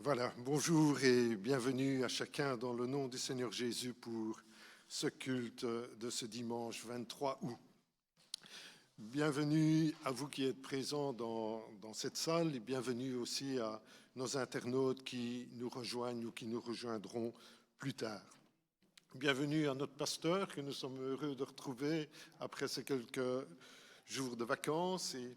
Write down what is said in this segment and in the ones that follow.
Voilà, bonjour et bienvenue à chacun dans le nom du Seigneur Jésus pour ce culte de ce dimanche 23 août. Bienvenue à vous qui êtes présents dans cette salle et bienvenue aussi à nos internautes qui nous rejoignent ou qui nous rejoindront plus tard. Bienvenue à notre pasteur que nous sommes heureux de retrouver après ces quelques jours de vacances et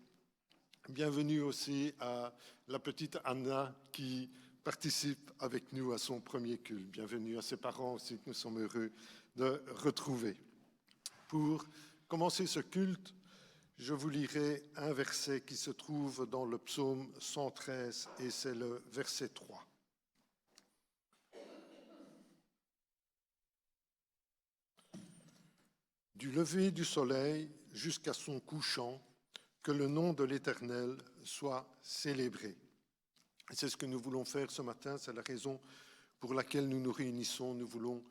bienvenue aussi à la petite Anna qui participe avec nous à son premier culte. Bienvenue à ses parents aussi que nous sommes heureux de retrouver. Pour commencer ce culte, je vous lirai un verset qui se trouve dans le psaume 113 et c'est le verset 3. Du lever du soleil jusqu'à son couchant, que le nom de l'Éternel soit célébré. Et c'est ce que nous voulons faire ce matin, c'est la raison pour laquelle nous nous réunissons. Nous voulons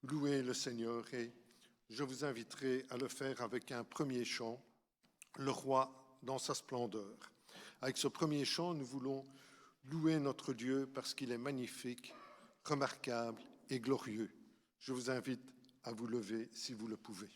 louer le Seigneur et je vous inviterai à le faire avec un premier chant, Le Roi dans sa splendeur. Avec ce premier chant, nous voulons louer notre Dieu parce qu'il est magnifique, remarquable et glorieux. Je vous invite à vous lever si vous le pouvez.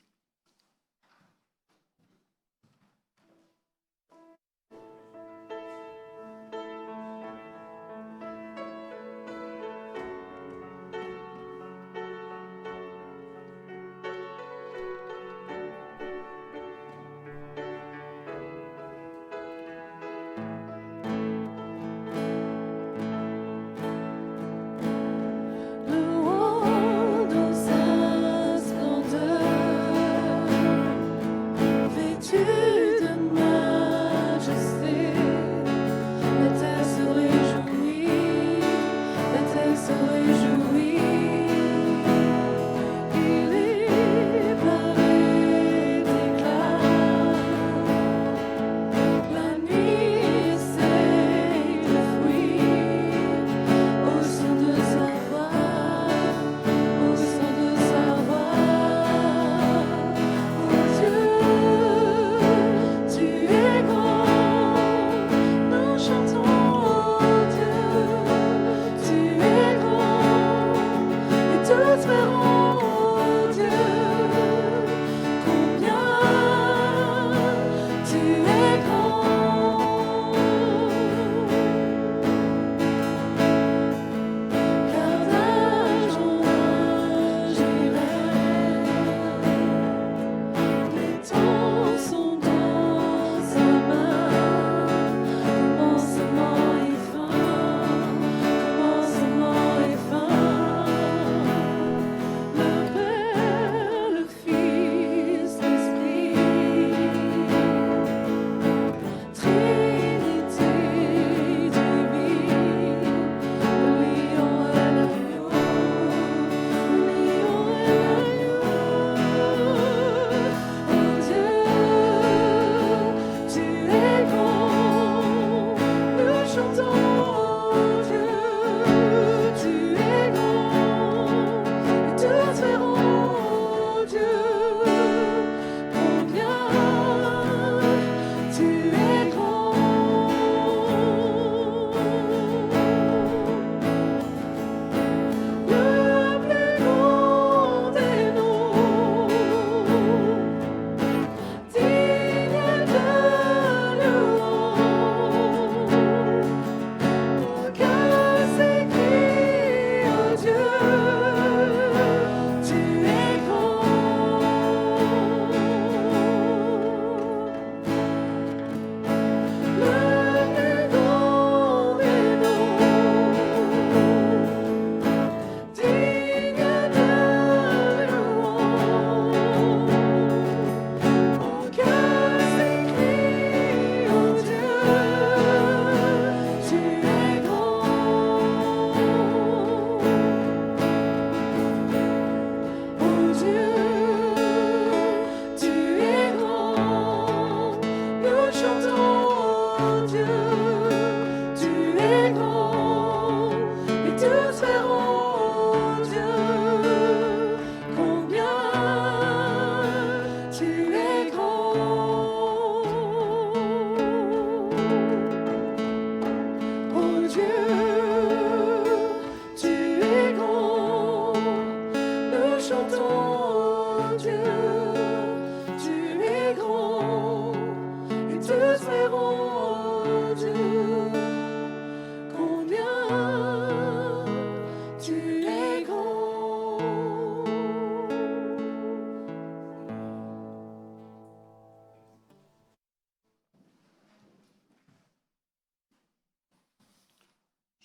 Le roi dans sa splendeur.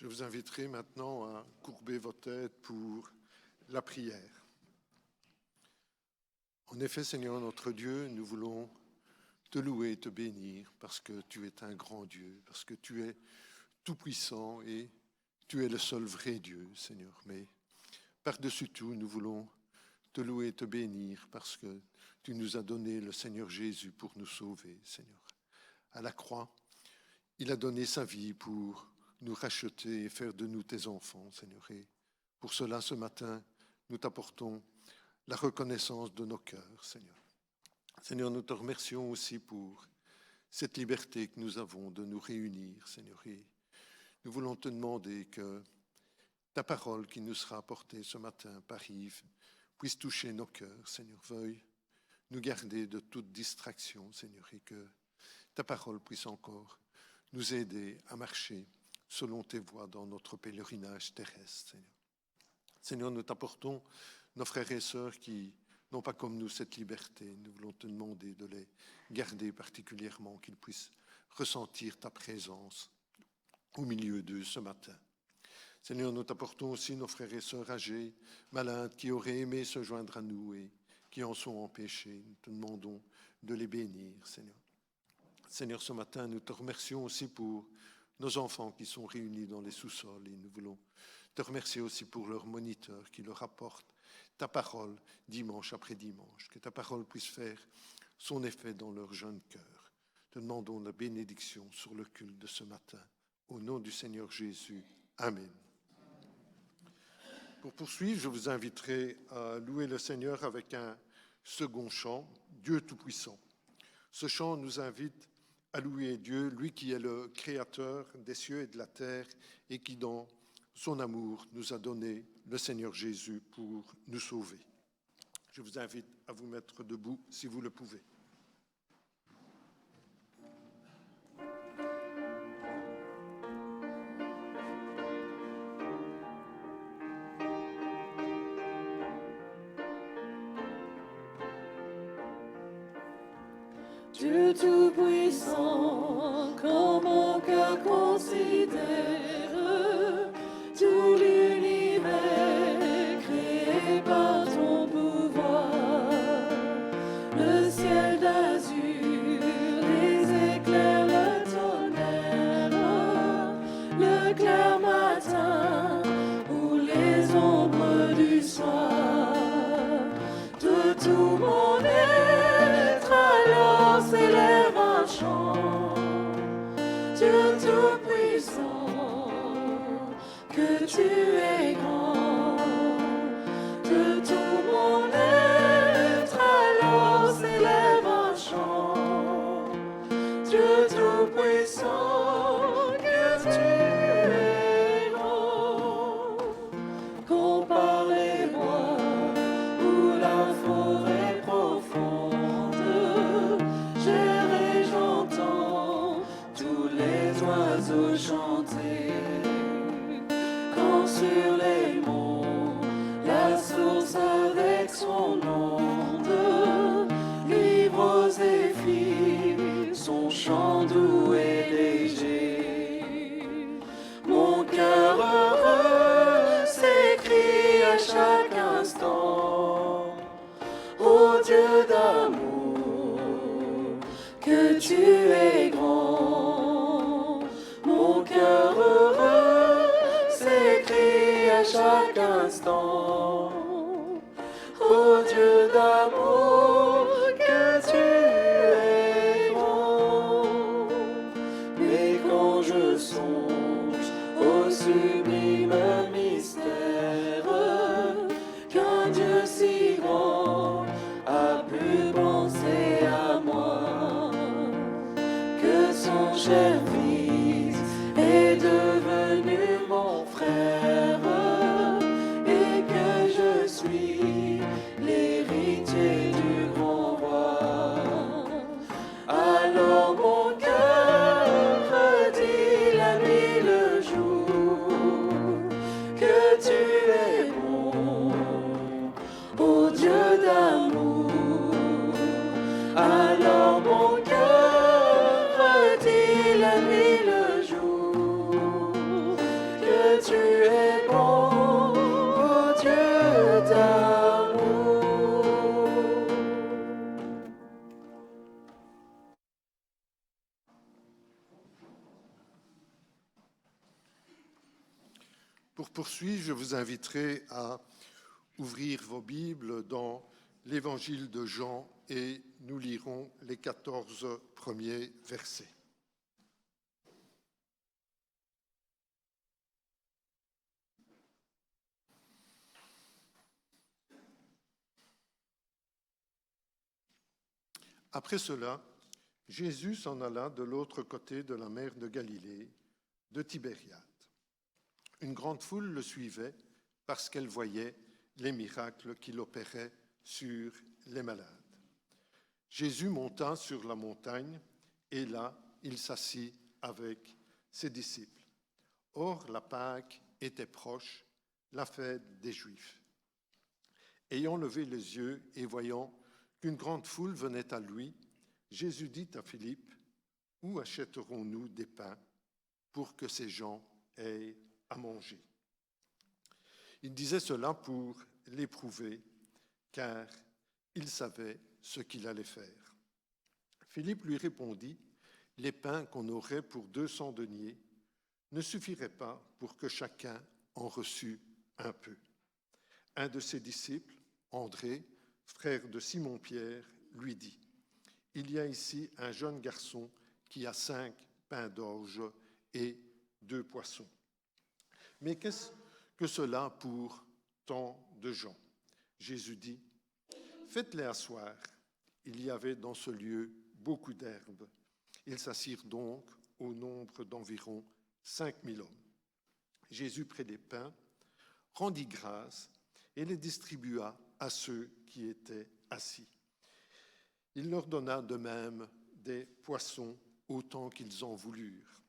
Je vous inviterai maintenant à courber vos têtes pour la prière. En effet, Seigneur notre Dieu, nous voulons te louer et te bénir parce que tu es un grand Dieu, parce que tu es tout-puissant et tu es le seul vrai Dieu, Seigneur. Mais par-dessus tout, nous voulons te louer et te bénir parce que tu nous as donné le Seigneur Jésus pour nous sauver, Seigneur. À la croix, il a donné sa vie pour nous racheter et faire de nous tes enfants, Seigneur. Et pour cela, ce matin, nous t'apportons la reconnaissance de nos cœurs, Seigneur. Seigneur, nous te remercions aussi pour cette liberté que nous avons de nous réunir, Seigneur. Et nous voulons te demander que ta parole qui nous sera apportée ce matin par Yves puisse toucher nos cœurs, Seigneur. Veuille nous garder de toute distraction, Seigneur, et que ta parole puisse encore nous aider à marcher selon tes voies dans notre pèlerinage terrestre, Seigneur. Seigneur, nous t'apportons nos frères et sœurs qui n'ont pas comme nous cette liberté. Nous voulons te demander de les garder particulièrement, qu'ils puissent ressentir ta présence au milieu d'eux ce matin. Seigneur, nous t'apportons aussi nos frères et sœurs âgés, malades, qui auraient aimé se joindre à nous et qui en sont empêchés. Nous te demandons de les bénir, Seigneur. Seigneur, ce matin, nous te remercions aussi pour nos enfants qui sont réunis dans les sous-sols et nous voulons te remercier aussi pour leurs moniteurs qui leur apportent ta parole dimanche après dimanche, que ta parole puisse faire son effet dans leur jeune cœur. Te demandons la bénédiction sur le culte de ce matin. Au nom du Seigneur Jésus. Amen. Pour poursuivre, je vous inviterai à louer le Seigneur avec un second chant, Dieu Tout-Puissant. Ce chant nous invite à louer Dieu, lui qui est le créateur des cieux et de la terre et qui, dans son amour, nous a donné le Seigneur Jésus pour nous sauver. Je vous invite à vous mettre debout si vous le pouvez. Dieu Tout-Puissant, quand mon cœur considère tout l'univers créé par ton pouvoir, le ciel d'azur, les éclairs, le tonnerre, le clair matin ou les ombres du soir, de tout mon être alors s'élève un chant. Dieu Tout-Puissant, que tu es grand, de tout mon être alors s'élève un chant. Dieu Tout-Puissant, que tu es grand. Compare les bois ou la forêt profonde, j'erre et j'entends tous les oiseaux chanter. Quand sur les monts, la source avec son onde livre aux zéphyrs son chant doux et léger. Mon cœur heureux s'écrie à chaque instant: ô Dieu d'amour, que tu es grand. Mon cœur heureux s'écrie à chaque instant: ô Dieu d'amour, que tu es grand. Mais quand je songe au sublime mystère qu'un Dieu si grand a pu penser à moi, que son cher Fils est devenu mon frère et que je suis l'héritier du grand roi, alors mon cœur redit la nuit le jour: tu es bon, ô Dieu d'amour. Pour poursuivre, je vous inviterai à ouvrir vos Bibles dans l'Évangile de Jean et nous lirons les 14 premiers versets. Après cela, Jésus s'en alla de l'autre côté de la mer de Galilée, de Tibériade. Une grande foule le suivait parce qu'elle voyait les miracles qu'il opérait sur les malades. Jésus monta sur la montagne et là, il s'assit avec ses disciples. Or, la Pâque était proche, la fête des Juifs. Ayant levé les yeux et voyant qu'une grande foule venait à lui, Jésus dit à Philippe, « Où achèterons-nous des pains pour que ces gens aient à manger ?» Il disait cela pour l'éprouver, car il savait ce qu'il allait faire. Philippe lui répondit, « Les pains qu'on aurait pour 200 deniers ne suffiraient pas pour que chacun en reçût un peu. » Un de ses disciples, André, frère de Simon-Pierre, lui dit, « Il y a ici un jeune garçon qui a 5 pains d'orge et 2 poissons. Mais qu'est-ce que cela pour tant de gens ?» Jésus dit, « Faites-les asseoir. » Il y avait dans ce lieu beaucoup d'herbes. Ils s'assirent donc au nombre d'environ 5000 hommes. Jésus prit les pains, rendit grâce et les distribua à ceux qui étaient assis. Il leur donna de même des poissons autant qu'ils en voulurent.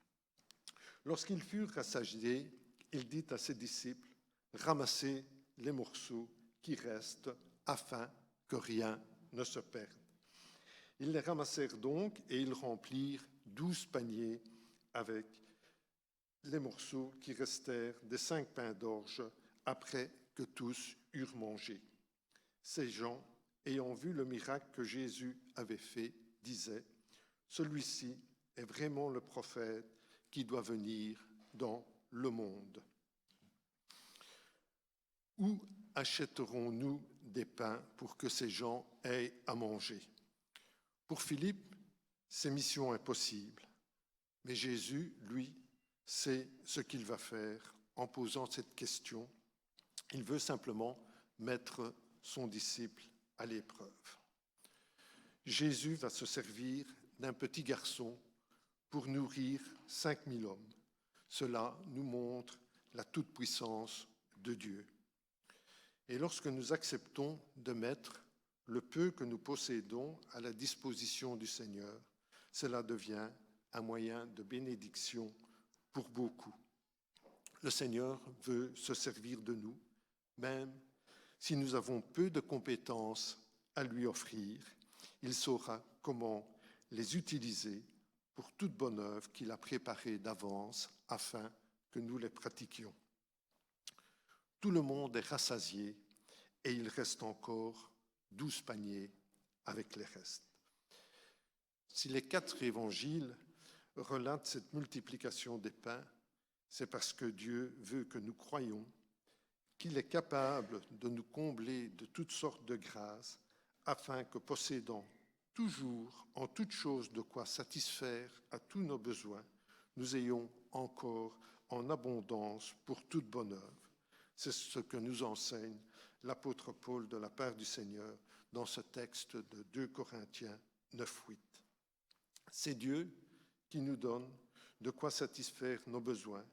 Lorsqu'ils furent rassasiés, il dit à ses disciples, « Ramassez les morceaux qui restent afin que rien ne se perde. » Ils les ramassèrent donc et ils remplirent 12 paniers avec les morceaux qui restèrent des 5 pains d'orge après que tous eurent mangé. Ces gens, ayant vu le miracle que Jésus avait fait, disaient, « Celui-ci est vraiment le prophète qui doit venir dans le monde. » Où achèterons-nous des pains pour que ces gens aient à manger ? Pour Philippe, c'est mission impossible. Mais Jésus, lui, sait ce qu'il va faire en posant cette question. Il veut simplement mettre son disciple à l'épreuve. Jésus va se servir d'un petit garçon pour nourrir 5000 hommes. Cela nous montre la toute-puissance de Dieu. Et lorsque nous acceptons de mettre le peu que nous possédons à la disposition du Seigneur, cela devient un moyen de bénédiction pour beaucoup. Le Seigneur veut se servir de nous, même si nous avons peu de compétences à lui offrir. Il saura comment les utiliser pour toute bonne œuvre qu'il a préparée d'avance afin que nous les pratiquions. Tout le monde est rassasié et il reste encore 12 paniers avec les restes. Si les 4 évangiles relatent cette multiplication des pains, c'est parce que Dieu veut que nous croyions qu'il est capable de nous combler de toutes sortes de grâces afin que, possédant toujours en toutes choses de quoi satisfaire à tous nos besoins, nous ayons encore en abondance pour toute bonne œuvre. C'est ce que nous enseigne l'apôtre Paul de la part du Seigneur dans ce texte de 2 Corinthiens 9:8. C'est Dieu qui nous donne de quoi satisfaire nos besoins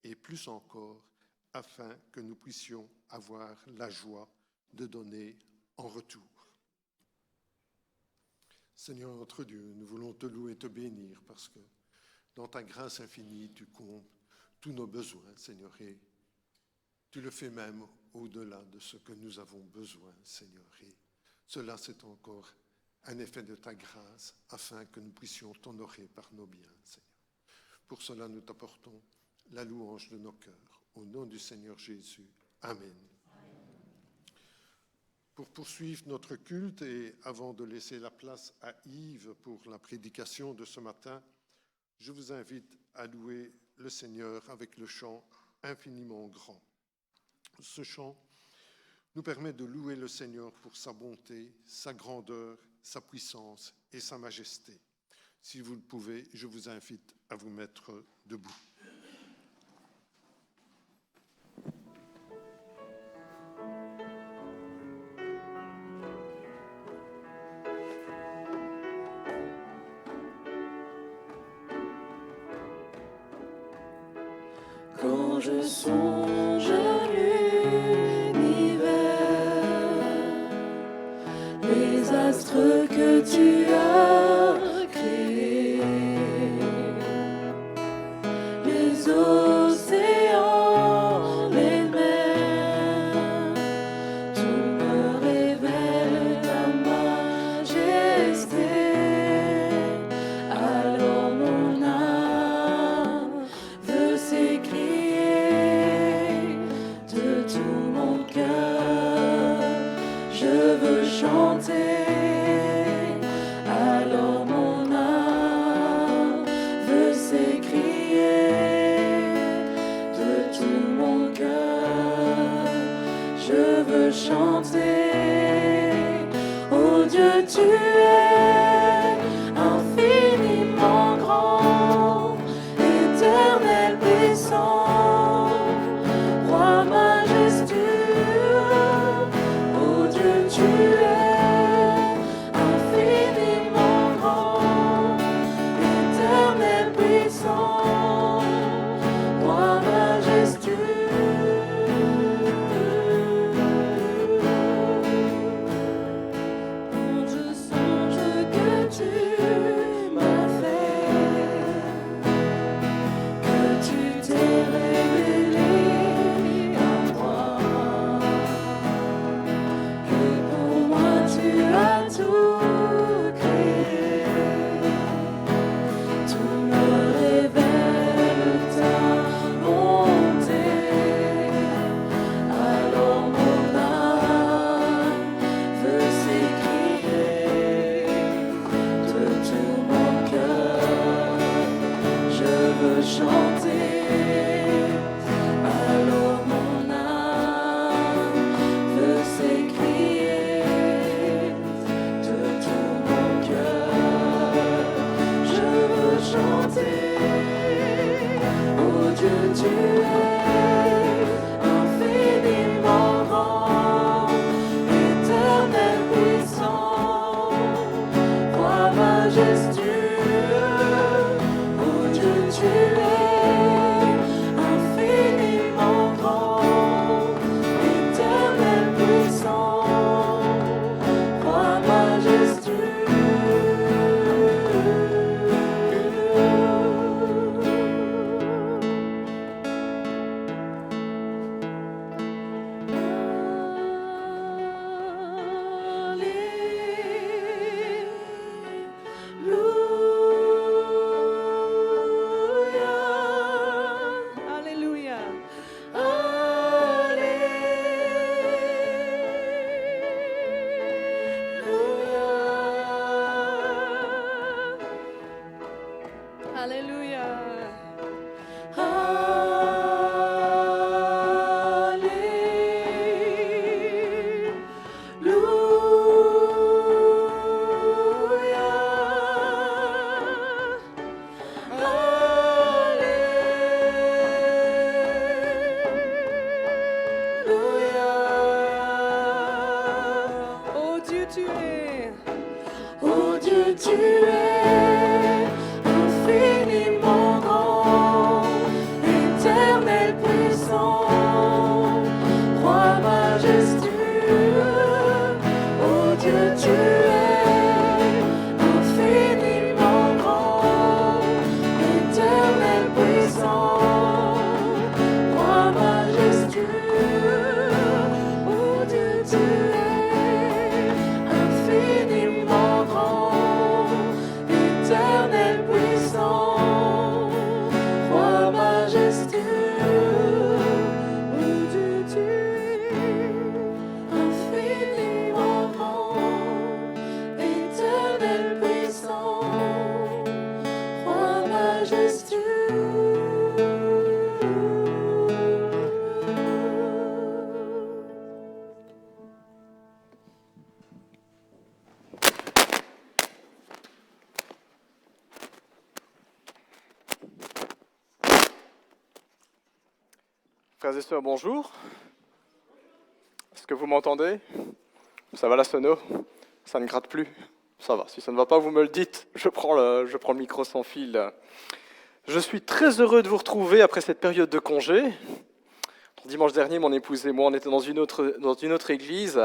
et plus encore afin que nous puissions avoir la joie de donner en retour. Seigneur notre Dieu, nous voulons te louer et te bénir parce que dans ta grâce infinie, tu combles tous nos besoins, Seigneur, et tu le fais même au-delà de ce que nous avons besoin, Seigneur. Et cela, c'est encore un effet de ta grâce afin que nous puissions t'honorer par nos biens, Seigneur. Pour cela, nous t'apportons la louange de nos cœurs. Au nom du Seigneur Jésus. Amen. Pour poursuivre notre culte et avant de laisser la place à Yves pour la prédication de ce matin, je vous invite à louer le Seigneur avec le chant « Infiniment grand ». Ce chant nous permet de louer le Seigneur pour sa bonté, sa grandeur, sa puissance et sa majesté. Si vous le pouvez, je vous invite à vous mettre debout. Quand je songe à l'univers, les astres que tu as créés, les océans, les mers, tout me révèle ta majesté. Alors mon âme veut s'écrier de tout mon cœur, je veux chanter. Alors mon âme veut s'écrier de tout mon cœur, je veux chanter. Oh Dieu, tu es infiniment grand, éternel puissant, roi majestueux. Oh Dieu, tu es infiniment grand, éternel puissant, roi majestueux. Quand je songe Frères et sœurs, bonjour. Est-ce que vous m'entendez? Ça va la sono? Ça ne gratte plus? Ça va. Si ça ne va pas, vous me le dites. Je prends le micro sans fil. Je suis très heureux de vous retrouver après cette période de congé. Dimanche dernier, mon épouse et moi, on était dans une autre église,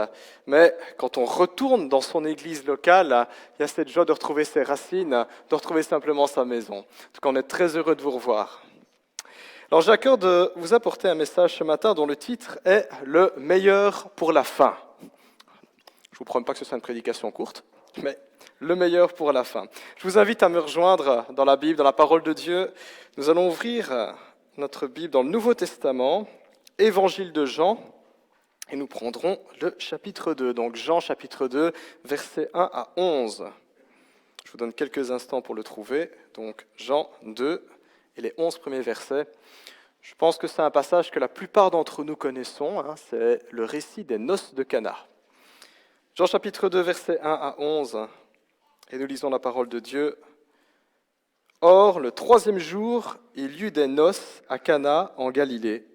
mais quand on retourne dans son église locale, il y a cette joie de retrouver ses racines, de retrouver simplement sa maison. En tout cas, on est très heureux de vous revoir. Alors, j'ai à cœur de vous apporter un message ce matin dont le titre est « Le meilleur pour la fin ». Je ne vous promets pas que ce soit une prédication courte, mais le meilleur pour la fin. Je vous invite à me rejoindre dans la Bible, dans la parole de Dieu. Nous allons ouvrir notre Bible dans le Nouveau Testament, Évangile de Jean, et nous prendrons le chapitre 2. Donc Jean chapitre 2, versets 1 à 11. Je vous donne quelques instants pour le trouver. Donc Jean 2 et les 11 premiers versets. Je pense que c'est un passage que la plupart d'entre nous connaissons. C'est le récit des noces de Cana. Jean chapitre 2, versets 1 à 11. Et nous lisons la parole de Dieu. Or, le 3e jour, il y eut des noces à Cana en Galilée.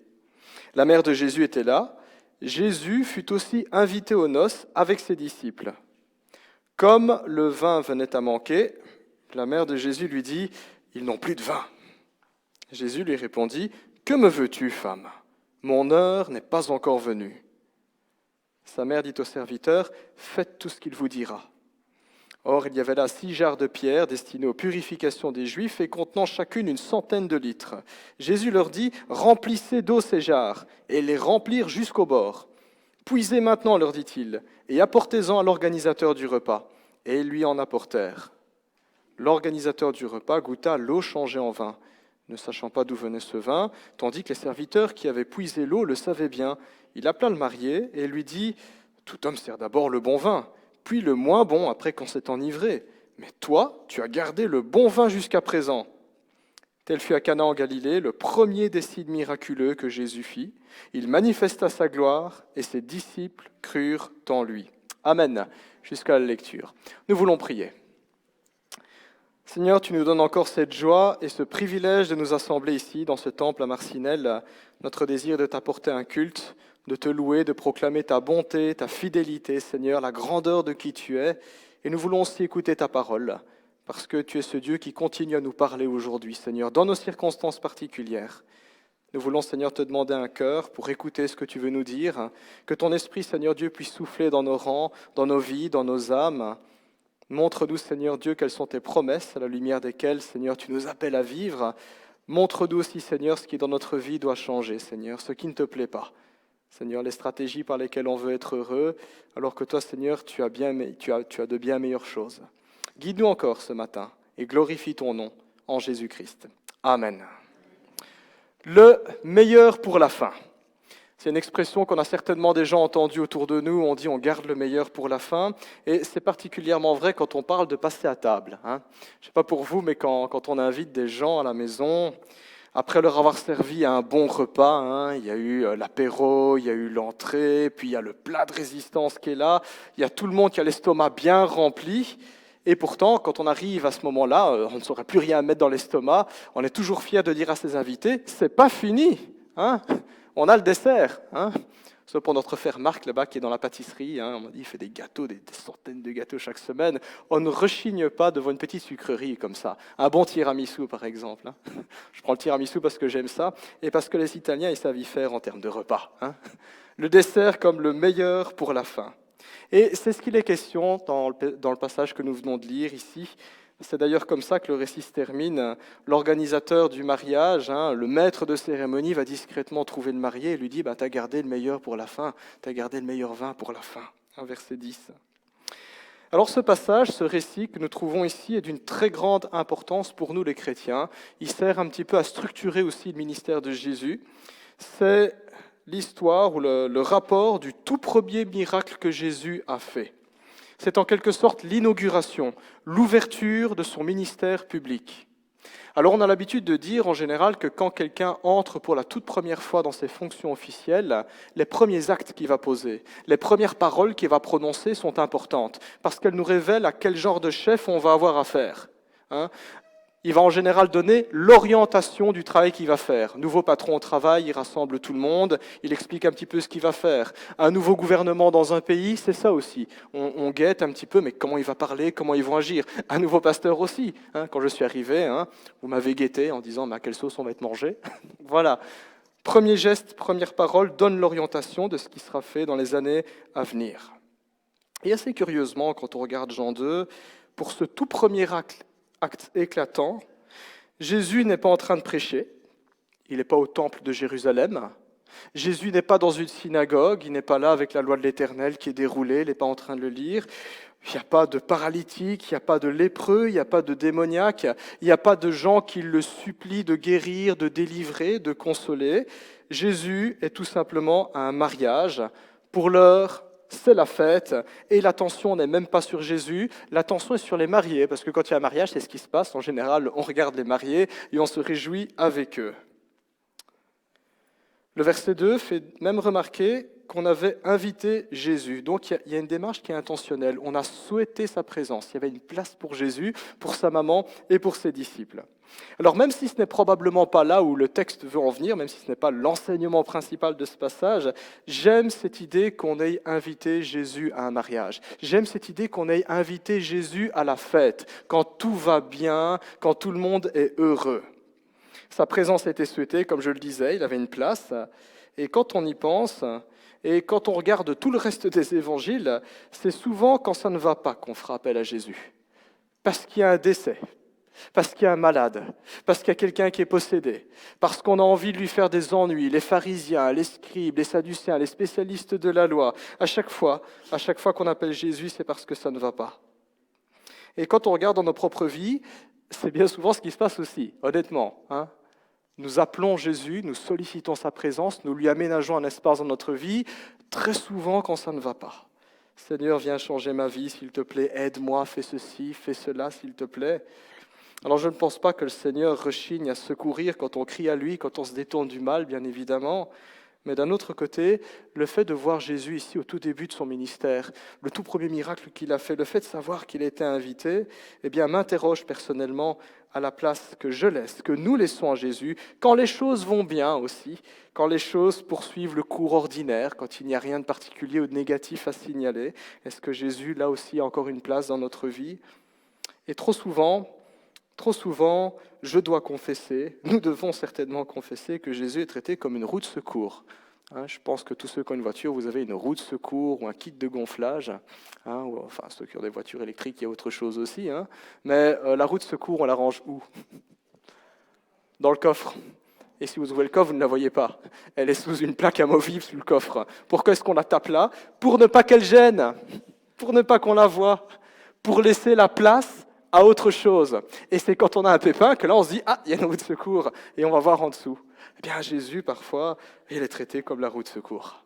La mère de Jésus était là. Jésus fut aussi invité aux noces avec ses disciples. Comme le vin venait à manquer, la mère de Jésus lui dit « Ils n'ont plus de vin ». Jésus lui répondit « Que me veux-tu, femme ? Mon heure n'est pas encore venue. » Sa mère dit au serviteur « Faites tout ce qu'il vous dira. » Or, il y avait là 6 jarres de pierre destinées aux purifications des Juifs et contenant chacune une centaine de litres. Jésus leur dit « Remplissez d'eau ces jarres » et les remplirent jusqu'au bord. « Puisez maintenant, leur dit-il, et apportez-en à l'organisateur du repas. » Et ils lui en apportèrent. L'organisateur du repas goûta l'eau changée en vin, ne sachant pas d'où venait ce vin, tandis que les serviteurs qui avaient puisé l'eau le savaient bien. Il appela le marié et lui dit « Tout homme sert d'abord le bon vin, puis le moins bon après qu'on s'est enivré. Mais toi, tu as gardé le bon vin jusqu'à présent. » Tel fut à Cana en Galilée le premier des signes miraculeux que Jésus fit. Il manifesta sa gloire et ses disciples crurent en lui. Amen. Jusqu'à la lecture. Nous voulons prier. Seigneur, tu nous donnes encore cette joie et ce privilège de nous assembler ici, dans ce temple à Marcinelle. Notre désir de t'apporter un culte, de te louer, de proclamer ta bonté, ta fidélité, Seigneur, la grandeur de qui tu es. Et nous voulons aussi écouter ta parole, parce que tu es ce Dieu qui continue à nous parler aujourd'hui, Seigneur, dans nos circonstances particulières. Nous voulons, Seigneur, te demander un cœur pour écouter ce que tu veux nous dire, que ton esprit, Seigneur Dieu, puisse souffler dans nos rangs, dans nos vies, dans nos âmes. Montre-nous, Seigneur Dieu, quelles sont tes promesses, à la lumière desquelles, Seigneur, tu nous appelles à vivre. Montre-nous aussi, Seigneur, ce qui dans notre vie doit changer, Seigneur, ce qui ne te plaît pas. Seigneur, les stratégies par lesquelles on veut être heureux, alors que toi, Seigneur, tu as de bien meilleures choses. Guide-nous encore ce matin et glorifie ton nom en Jésus-Christ. Amen. Le meilleur pour la fin. C'est une expression qu'on a certainement déjà entendue autour de nous. On dit on garde le meilleur pour la fin. Et c'est particulièrement vrai quand on parle de passer à table. Je ne sais pas pour vous, mais quand on invite des gens à la maison, après leur avoir servi un bon repas, il y a eu l'apéro, il y a eu l'entrée, puis il y a le plat de résistance qui est là. Il y a tout le monde qui a l'estomac bien rempli. Et pourtant, quand on arrive à ce moment-là, on ne saurait plus rien mettre dans l'estomac. On est toujours fier de dire à ses invités, c'est pas fini. On a le dessert. Sauf pour notre frère Marc là-bas qui est dans la pâtisserie. On m'a dit il fait des gâteaux, des centaines de gâteaux chaque semaine. On ne rechigne pas devant une petite sucrerie comme ça. Un bon tiramisu par exemple. Je prends le tiramisu parce que j'aime ça et parce que les Italiens ils savent y faire en termes de repas. Le dessert comme le meilleur pour la fin. Et c'est ce qu'il est question dans le passage que nous venons de lire ici. C'est d'ailleurs comme ça que le récit se termine. L'organisateur du mariage, le maître de cérémonie, va discrètement trouver le marié et lui dit « T'as gardé le meilleur pour la fin, t'as gardé le meilleur vin pour la fin ». Verset 10. Alors ce passage, ce récit que nous trouvons ici est d'une très grande importance pour nous les chrétiens. Il sert un petit peu à structurer aussi le ministère de Jésus. C'est l'histoire ou le rapport du tout premier miracle que Jésus a fait. C'est en quelque sorte l'inauguration, l'ouverture de son ministère public. Alors on a l'habitude de dire en général que quand quelqu'un entre pour la toute première fois dans ses fonctions officielles, les premiers actes qu'il va poser, les premières paroles qu'il va prononcer sont importantes, parce qu'elles nous révèlent à quel genre de chef on va avoir affaire. Il va en général donner l'orientation du travail qu'il va faire. Nouveau patron au travail, il rassemble tout le monde, il explique un petit peu ce qu'il va faire. Un nouveau gouvernement dans un pays, c'est ça aussi. On guette un petit peu, mais comment il va parler, comment ils vont agir. Un nouveau pasteur aussi. Quand je suis arrivé, vous m'avez guetté en disant « mais à quelle sauce on va être mangé ?» Voilà. Premier geste, première parole, donne l'orientation de ce qui sera fait dans les années à venir. Et assez curieusement, quand on regarde Jean 2, pour ce tout premier acte éclatant, Jésus n'est pas en train de prêcher, il n'est pas au temple de Jérusalem, Jésus n'est pas dans une synagogue, il n'est pas là avec la loi de l'Éternel qui est déroulée, il n'est pas en train de le lire, il n'y a pas de paralytique, il n'y a pas de lépreux, il n'y a pas de démoniaque, il n'y a pas de gens qui le supplient de guérir, de délivrer, de consoler. Jésus est tout simplement à un mariage. Pour l'heure, c'est la fête, et l'attention n'est même pas sur Jésus, l'attention est sur les mariés, parce que quand il y a un mariage, c'est ce qui se passe, en général, on regarde les mariés et on se réjouit avec eux. Le verset 2 fait même remarquer qu'on avait invité Jésus, donc il y a une démarche qui est intentionnelle, on a souhaité sa présence, il y avait une place pour Jésus, pour sa maman et pour ses disciples. Alors même si ce n'est probablement pas là où le texte veut en venir, même si ce n'est pas l'enseignement principal de ce passage, j'aime cette idée qu'on ait invité Jésus à un mariage. J'aime cette idée qu'on ait invité Jésus à la fête, quand tout va bien, quand tout le monde est heureux. Sa présence était souhaitée, comme je le disais, il avait une place. Et quand on y pense, et quand on regarde tout le reste des évangiles, c'est souvent quand ça ne va pas qu'on fera appel à Jésus. Parce qu'il y a un décès. Parce qu'il y a un malade, parce qu'il y a quelqu'un qui est possédé, parce qu'on a envie de lui faire des ennuis, les pharisiens, les scribes, les sadducéens, les spécialistes de la loi. À chaque fois qu'on appelle Jésus, c'est parce que ça ne va pas. Et quand on regarde dans nos propres vies, c'est bien souvent ce qui se passe aussi, honnêtement. Nous appelons Jésus, nous sollicitons sa présence, nous lui aménageons un espace dans notre vie, très souvent quand ça ne va pas. Seigneur, viens changer ma vie, s'il te plaît, aide-moi, fais ceci, fais cela, s'il te plaît. Alors je ne pense pas que le Seigneur rechigne à secourir quand on crie à lui, quand on se détourne du mal, bien évidemment. Mais d'un autre côté, le fait de voir Jésus ici au tout début de son ministère, le tout premier miracle qu'il a fait, le fait de savoir qu'il a été invité, m'interroge personnellement à la place que je laisse, que nous laissons à Jésus, quand les choses vont bien aussi, quand les choses poursuivent le cours ordinaire, quand il n'y a rien de particulier ou de négatif à signaler. Est-ce que Jésus, là aussi, a encore une place dans notre vie ? Et trop souvent, je dois confesser, nous devons certainement confesser que Jésus est traité comme une roue de secours. Je pense que tous ceux qui ont une voiture, vous avez une roue de secours ou un kit de gonflage. Enfin, ceux qui ont des voitures électriques, il y a autre chose aussi. Mais la roue de secours, on la range où ? Dans le coffre. Et si vous ouvrez le coffre, vous ne la voyez pas. Elle est sous une plaque amovible sous le coffre. Pourquoi est-ce qu'on la tape là ? Pour ne pas qu'elle gêne, pour ne pas qu'on la voie, pour laisser la place à autre chose. Et c'est quand on a un pépin que là on se dit « Ah, il y a une roue de secours » et on va voir en dessous. Eh bien Jésus, parfois, il est traité comme la roue de secours.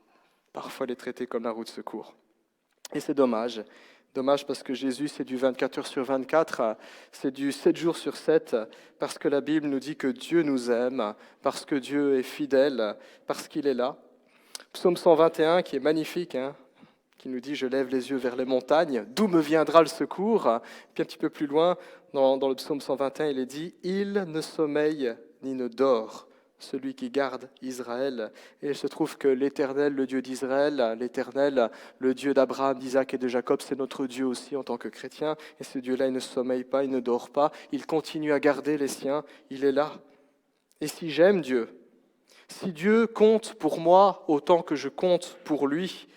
Parfois, il est traité comme la roue de secours. Et c'est dommage. Dommage parce que Jésus, c'est du 24 heures sur 24, c'est du 7 jours sur 7, parce que la Bible nous dit que Dieu nous aime, parce que Dieu est fidèle, parce qu'il est là. Psaume 121, qui est magnifique, qui nous dit « Je lève les yeux vers les montagnes, d'où me viendra le secours ?» Puis un petit peu plus loin, dans le psaume 121, il est dit « Il ne sommeille ni ne dort, celui qui garde Israël. » Et il se trouve que l'Éternel, le Dieu d'Israël, l'Éternel, le Dieu d'Abraham, d'Isaac et de Jacob, c'est notre Dieu aussi en tant que chrétien. Et ce Dieu-là, il ne sommeille pas, il ne dort pas, il continue à garder les siens, il est là. Et si j'aime Dieu, si Dieu compte pour moi autant que je compte pour lui,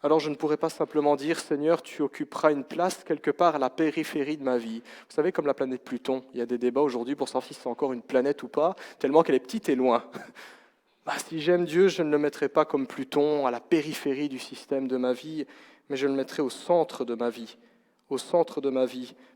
alors je ne pourrais pas simplement dire « Seigneur, tu occuperas une place quelque part à la périphérie de ma vie ». Vous savez, comme la planète Pluton, il y a des débats aujourd'hui pour savoir si c'est encore une planète ou pas, tellement qu'elle est petite et loin. Si j'aime Dieu, je ne le mettrai pas comme Pluton, à la périphérie du système de ma vie, mais je le mettrai au centre de ma vie,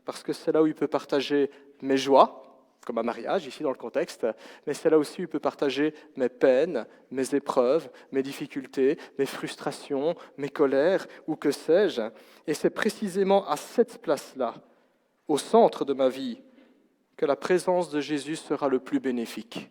parce que c'est là où il peut partager mes joies, comme un mariage, ici dans le contexte, mais c'est là aussi où il peut partager mes peines, mes épreuves, mes difficultés, mes frustrations, mes colères, ou que sais-je. Et c'est précisément à cette place-là, au centre de ma vie, que la présence de Jésus sera le plus bénéfique.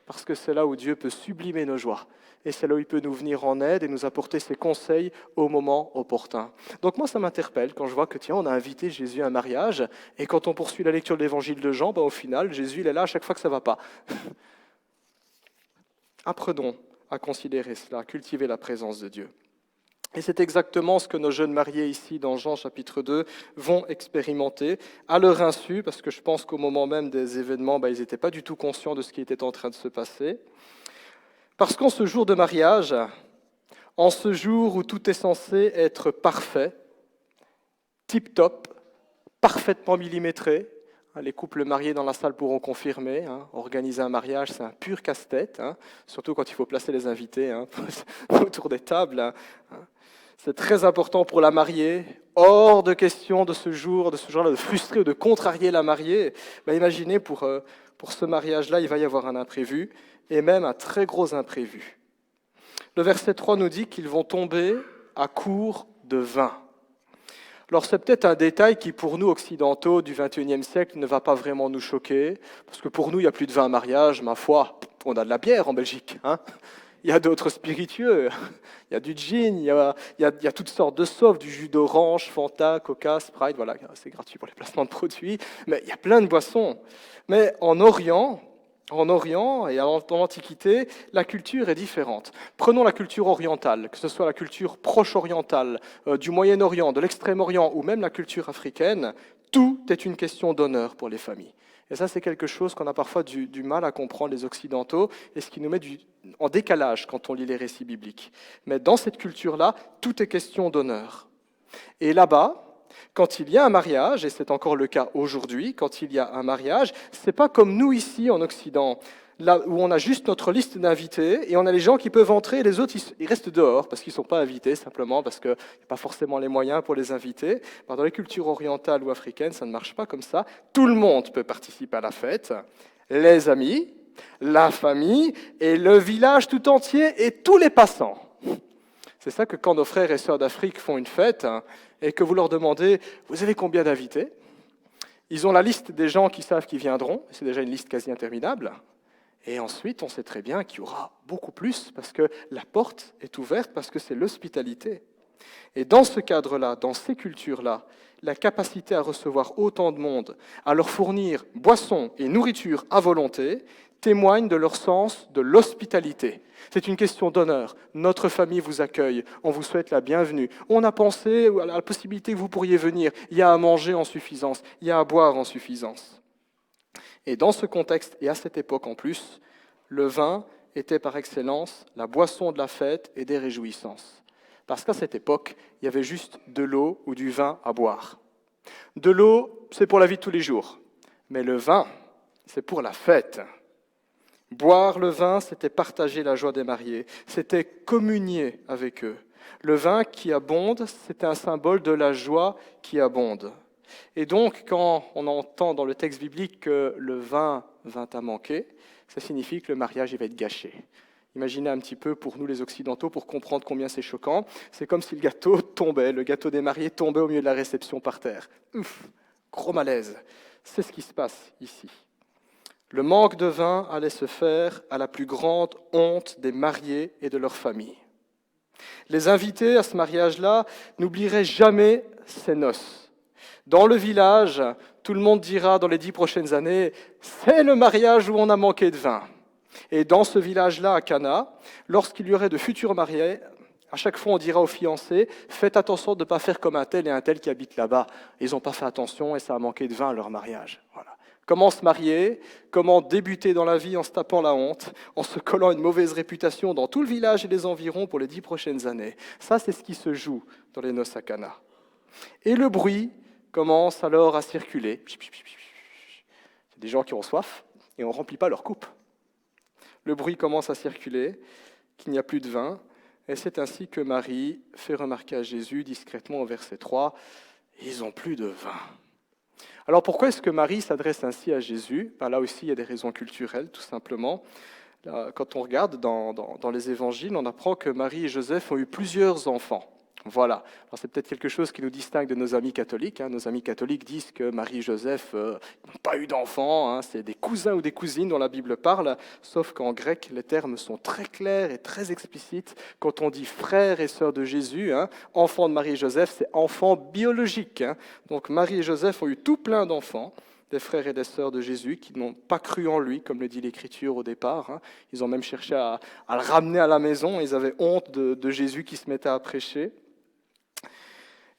parce que c'est là où Dieu peut sublimer nos joies. Et c'est là où il peut nous venir en aide et nous apporter ses conseils au moment opportun. Donc moi, ça m'interpelle quand je vois que, tiens, on a invité Jésus à un mariage, et quand on poursuit la lecture de l'évangile de Jean, au final, Jésus, il est là à chaque fois que ça ne va pas. Apprenons à considérer cela, à cultiver la présence de Dieu. Et c'est exactement ce que nos jeunes mariés ici dans Jean chapitre 2 vont expérimenter à leur insu, parce que je pense qu'au moment même des événements, ils n'étaient pas du tout conscients de ce qui était en train de se passer. Parce qu'en ce jour de mariage, en ce jour où tout est censé être parfait, tip-top, parfaitement millimétré, les couples mariés dans la salle pourront confirmer, organiser un mariage, c'est un pur casse-tête, surtout quand il faut placer les invités autour des tables. C'est très important pour la mariée, hors de question de ce jour-là, de frustrer ou de contrarier la mariée. Imaginez, pour ce mariage-là, il va y avoir un imprévu, et même un très gros imprévu. Le verset 3 nous dit qu'ils vont tomber à court de vin. Alors c'est peut-être un détail qui, pour nous occidentaux du XXIe siècle, ne va pas vraiment nous choquer, parce que pour nous, il n'y a plus de vin à mariage, ma foi, on a de la bière en Belgique. Il y a d'autres spiritueux, il y a du gin, il y a toutes sortes de softs, du jus d'orange, Fanta, Coca, Sprite, voilà, c'est gratuit pour les placements de produits, mais il y a plein de boissons. Mais en Orient et dans l'Antiquité, la culture est différente. Prenons la culture orientale, que ce soit la culture proche-orientale, du Moyen-Orient, de l'Extrême-Orient ou même la culture africaine, tout est une question d'honneur pour les familles. Et ça, c'est quelque chose qu'on a parfois du mal à comprendre, les Occidentaux, et ce qui nous met en décalage quand on lit les récits bibliques. Mais dans cette culture-là, tout est question d'honneur. Et là-bas, quand il y a un mariage, et c'est encore le cas aujourd'hui, quand il y a un mariage, c'est pas comme nous ici en Occident, là où on a juste notre liste d'invités, et on a les gens qui peuvent entrer, et les autres, ils restent dehors, parce qu'ils ne sont pas invités, simplement parce qu'il n'y a pas forcément les moyens pour les inviter. Dans les cultures orientales ou africaines, ça ne marche pas comme ça. Tout le monde peut participer à la fête, les amis, la famille, et le village tout entier, et tous les passants. C'est ça que quand nos frères et sœurs d'Afrique font une fête, et que vous leur demandez « Vous avez combien d'invités ?» Ils ont la liste des gens qui savent qu'ils viendront, c'est déjà une liste quasi interminable. Et ensuite, on sait très bien qu'il y aura beaucoup plus, parce que la porte est ouverte, parce que c'est l'hospitalité. Et dans ce cadre-là, dans ces cultures-là, la capacité à recevoir autant de monde, à leur fournir boissons et nourriture à volonté, témoigne de leur sens de l'hospitalité. C'est une question d'honneur. Notre famille vous accueille, on vous souhaite la bienvenue. On a pensé à la possibilité que vous pourriez venir. Il y a à manger en suffisance, il y a à boire en suffisance. Et dans ce contexte, et à cette époque en plus, le vin était par excellence la boisson de la fête et des réjouissances. Parce qu'à cette époque, il y avait juste de l'eau ou du vin à boire. De l'eau, c'est pour la vie de tous les jours. Mais le vin, c'est pour la fête. Boire le vin, c'était partager la joie des mariés, c'était communier avec eux. Le vin qui abonde, c'était un symbole de la joie qui abonde. Et donc, quand on entend dans le texte biblique que le vin vint à manquer, ça signifie que le mariage va être gâché. Imaginez un petit peu pour nous les Occidentaux, pour comprendre combien c'est choquant. C'est comme si le gâteau tombait, le gâteau des mariés tombait au milieu de la réception par terre. Ouf, gros malaise. C'est ce qui se passe ici. Le manque de vin allait se faire à la plus grande honte des mariés et de leurs familles. Les invités à ce mariage-là n'oublieraient jamais ces noces. Dans le village, tout le monde dira dans les 10 prochaines années « c'est le mariage où on a manqué de vin ». Et dans ce village-là, à Cana, lorsqu'il y aurait de futurs mariés, à chaque fois on dira aux fiancés « faites attention de ne pas faire comme un tel et un tel qui habitent là-bas. Ils n'ont pas fait attention et ça a manqué de vin à leur mariage. » Voilà. Comment se marier, comment débuter dans la vie en se tapant la honte, en se collant une mauvaise réputation dans tout le village et les environs pour les 10 prochaines années. Ça, c'est ce qui se joue dans les noces à Cana. Et le bruit commence alors à circuler. C'est des gens qui ont soif et on ne remplit pas leur coupe. Le bruit commence à circuler, qu'il n'y a plus de vin, et c'est ainsi que Marie fait remarquer à Jésus discrètement au verset 3, « Ils n'ont plus de vin ». Alors pourquoi est-ce que Marie s'adresse ainsi à Jésus ? Là aussi, il y a des raisons culturelles, tout simplement. Quand on regarde dans les évangiles, on apprend que Marie et Joseph ont eu plusieurs enfants. Voilà. Alors, c'est peut-être quelque chose qui nous distingue de nos amis catholiques. Nos amis catholiques disent que Marie et Joseph n'ont pas eu d'enfants. C'est des cousins ou des cousines dont la Bible parle. Sauf qu'en grec, les termes sont très clairs et très explicites. Quand on dit frères et sœurs de Jésus, enfants de Marie et Joseph, c'est enfants biologiques. Donc Marie et Joseph ont eu tout plein d'enfants, des frères et des sœurs de Jésus qui n'ont pas cru en lui, comme le dit l'Écriture au départ. Ils ont même cherché à le ramener à la maison. Ils avaient honte de Jésus qui se mettait à prêcher.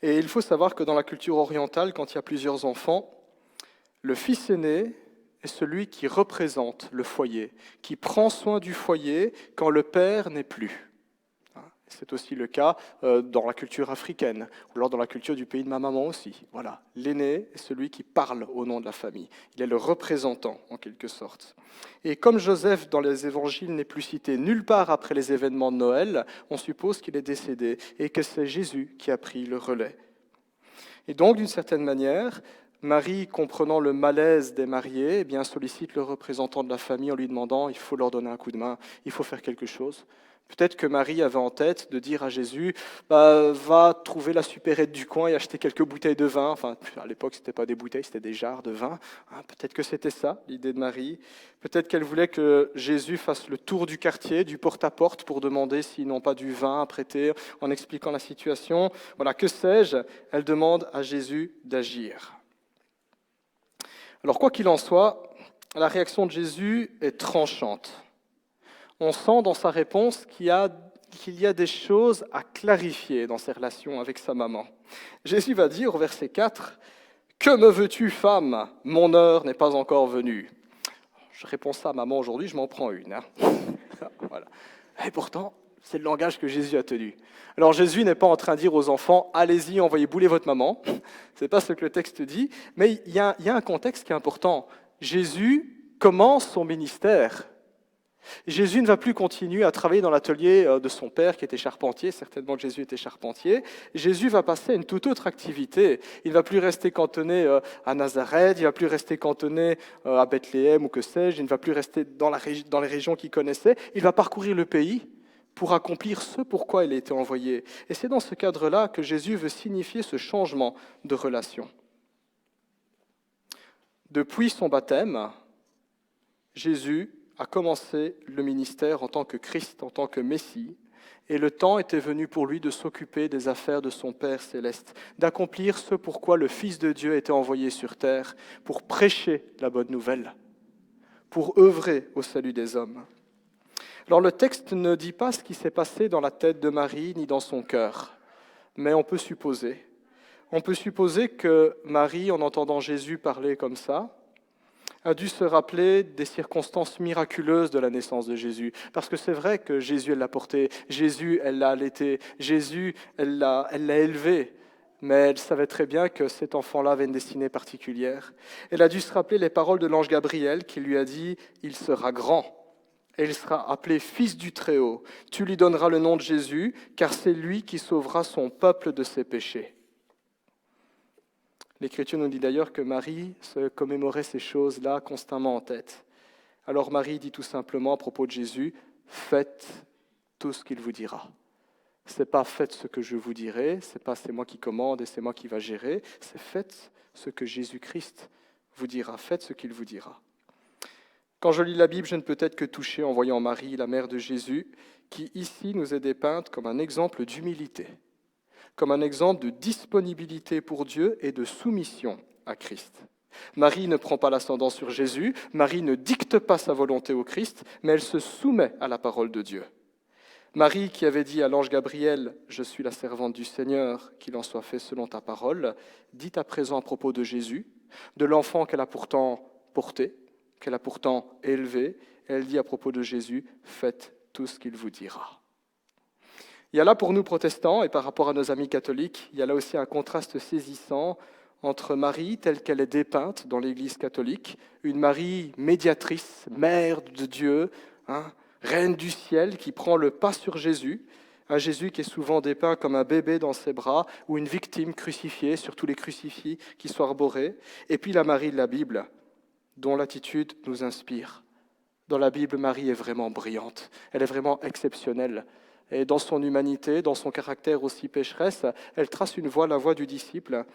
Et il faut savoir que dans la culture orientale, quand il y a plusieurs enfants, le fils aîné est celui qui représente le foyer, qui prend soin du foyer quand le père n'est plus. C'est aussi le cas dans la culture africaine, ou alors dans la culture du pays de ma maman aussi. Voilà, l'aîné est celui qui parle au nom de la famille. Il est le représentant, en quelque sorte. Et comme Joseph, dans les évangiles, n'est plus cité nulle part après les événements de Noël, on suppose qu'il est décédé et que c'est Jésus qui a pris le relais. Et donc, d'une certaine manière, Marie, comprenant le malaise des mariés, sollicite le représentant de la famille en lui demandant « il faut leur donner un coup de main, il faut faire quelque chose ». Peut-être que Marie avait en tête de dire à Jésus va trouver la supérette du coin et acheter quelques bouteilles de vin. Enfin, à l'époque, ce n'était pas des bouteilles, c'était des jarres de vin. Peut-être que c'était ça, l'idée de Marie. Peut-être qu'elle voulait que Jésus fasse le tour du quartier, du porte-à-porte, pour demander s'ils n'ont pas du vin à prêter, en expliquant la situation. Voilà, que sais-je ? Elle demande à Jésus d'agir. Alors, quoi qu'il en soit, la réaction de Jésus est tranchante. On sent dans sa réponse qu'il y a des choses à clarifier dans ses relations avec sa maman. Jésus va dire au verset 4 « Que me veux-tu, femme ? Mon heure n'est pas encore venue. » Je réponds ça à maman aujourd'hui, je m'en prends une. Voilà. Et pourtant, c'est le langage que Jésus a tenu. Alors Jésus n'est pas en train de dire aux enfants « Allez-y, envoyez bouler votre maman ». Ce n'est pas ce que le texte dit, mais il y a un contexte qui est important. Jésus commence son ministère. Jésus ne va plus continuer à travailler dans l'atelier de son père qui était charpentier, certainement que Jésus était charpentier. Jésus va passer à une toute autre activité. Il ne va plus rester cantonné à Nazareth, il ne va plus rester cantonné à Bethléem ou que sais-je, il ne va plus rester dans les régions qu'il connaissait. Il va parcourir le pays pour accomplir ce pourquoi il a été envoyé. Et c'est dans ce cadre-là que Jésus veut signifier ce changement de relation. Depuis son baptême, Jésus a commencé le ministère en tant que Christ, en tant que Messie, et le temps était venu pour lui de s'occuper des affaires de son Père céleste, d'accomplir ce pourquoi le Fils de Dieu était envoyé sur terre, pour prêcher la bonne nouvelle, pour œuvrer au salut des hommes. Alors le texte ne dit pas ce qui s'est passé dans la tête de Marie ni dans son cœur, mais on peut supposer. On peut supposer que Marie, en entendant Jésus parler comme ça, a dû se rappeler des circonstances miraculeuses de la naissance de Jésus. Parce que c'est vrai que Jésus, elle l'a porté, Jésus, elle l'a allaité, Jésus, elle l'a élevé. Mais elle savait très bien que cet enfant-là avait une destinée particulière. Elle a dû se rappeler les paroles de l'ange Gabriel qui lui a dit « Il sera grand et il sera appelé Fils du Très-Haut. Tu lui donneras le nom de Jésus, car c'est lui qui sauvera son peuple de ses péchés. » L'Écriture nous dit d'ailleurs que Marie se commémorait ces choses-là constamment en tête. Alors Marie dit tout simplement à propos de Jésus, « Faites tout ce qu'il vous dira. » Ce n'est pas « faites ce que je vous dirai », ce n'est pas « c'est moi qui commande et c'est moi qui va gérer », c'est « faites ce que Jésus-Christ vous dira, faites ce qu'il vous dira. » Quand je lis la Bible, je ne peux être que touché en voyant Marie, la mère de Jésus, qui ici nous est dépeinte comme un exemple d'humilité, comme un exemple de disponibilité pour Dieu et de soumission à Christ. Marie ne prend pas l'ascendant sur Jésus, Marie ne dicte pas sa volonté au Christ, mais elle se soumet à la parole de Dieu. Marie, qui avait dit à l'ange Gabriel « Je suis la servante du Seigneur, qu'il en soit fait selon ta parole », dit à présent à propos de Jésus, de l'enfant qu'elle a pourtant porté, qu'elle a pourtant élevé, elle dit à propos de Jésus « Faites tout ce qu'il vous dira ». Il y a là pour nous protestants, et par rapport à nos amis catholiques, il y a là aussi un contraste saisissant entre Marie, telle qu'elle est dépeinte dans l'Église catholique, une Marie médiatrice, mère de Dieu, reine du ciel, qui prend le pas sur Jésus, un Jésus qui est souvent dépeint comme un bébé dans ses bras, ou une victime crucifiée sur tous les crucifix qui sont arborés, et puis la Marie de la Bible, dont l'attitude nous inspire. Dans la Bible, Marie est vraiment brillante, elle est vraiment exceptionnelle. Et dans son humanité, dans son caractère aussi pécheresse, elle trace une voie, la voie du disciple.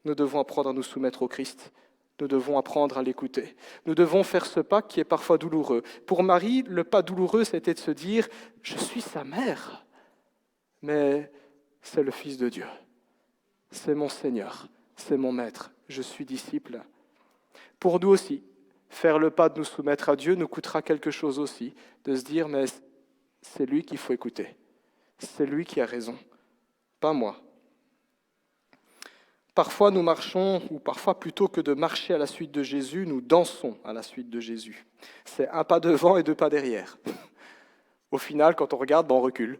Nous devons apprendre à nous soumettre au Christ. Nous devons apprendre à l'écouter. Nous devons faire ce pas qui est parfois douloureux. Pour Marie, le pas douloureux, c'était de se dire « Je suis sa mère, mais c'est le Fils de Dieu. C'est mon Seigneur, c'est mon Maître. Je suis disciple. » Pour nous aussi, faire le pas de nous soumettre à Dieu nous coûtera quelque chose aussi, de se dire « Mais c'est lui qu'il faut écouter. C'est lui qui a raison, pas moi. » Parfois, nous marchons, ou parfois, plutôt que de marcher à la suite de Jésus, nous dansons à la suite de Jésus. C'est un pas devant et deux pas derrière. Au final, quand on regarde, on recule.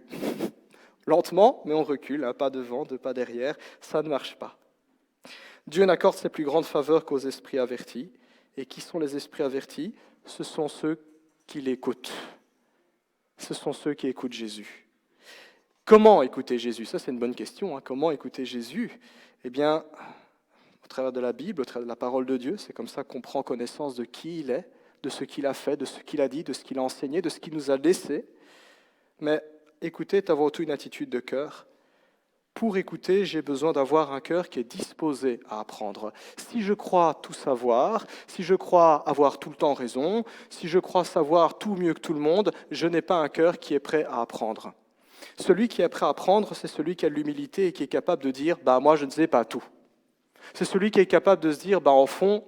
Lentement, mais on recule, un pas devant, deux pas derrière. Ça ne marche pas. Dieu n'accorde ses plus grandes faveurs qu'aux esprits avertis. Et qui sont les esprits avertis ? Ce sont ceux qui l'écoutent. Ce sont ceux qui écoutent Jésus. Comment écouter Jésus ? Ça, c'est une bonne question. Comment écouter Jésus ? Eh bien, au travers de la Bible, au travers de la parole de Dieu, c'est comme ça qu'on prend connaissance de qui il est, de ce qu'il a fait, de ce qu'il a dit, de ce qu'il a enseigné, de ce qu'il nous a laissé. Mais écouter est avant tout une attitude de cœur. Pour écouter, j'ai besoin d'avoir un cœur qui est disposé à apprendre. Si je crois tout savoir, si je crois avoir tout le temps raison, si je crois savoir tout mieux que tout le monde, je n'ai pas un cœur qui est prêt à apprendre. Celui qui est prêt à apprendre, c'est celui qui a l'humilité et qui est capable de dire « moi, je ne sais pas tout ». C'est celui qui est capable de se dire « en fond,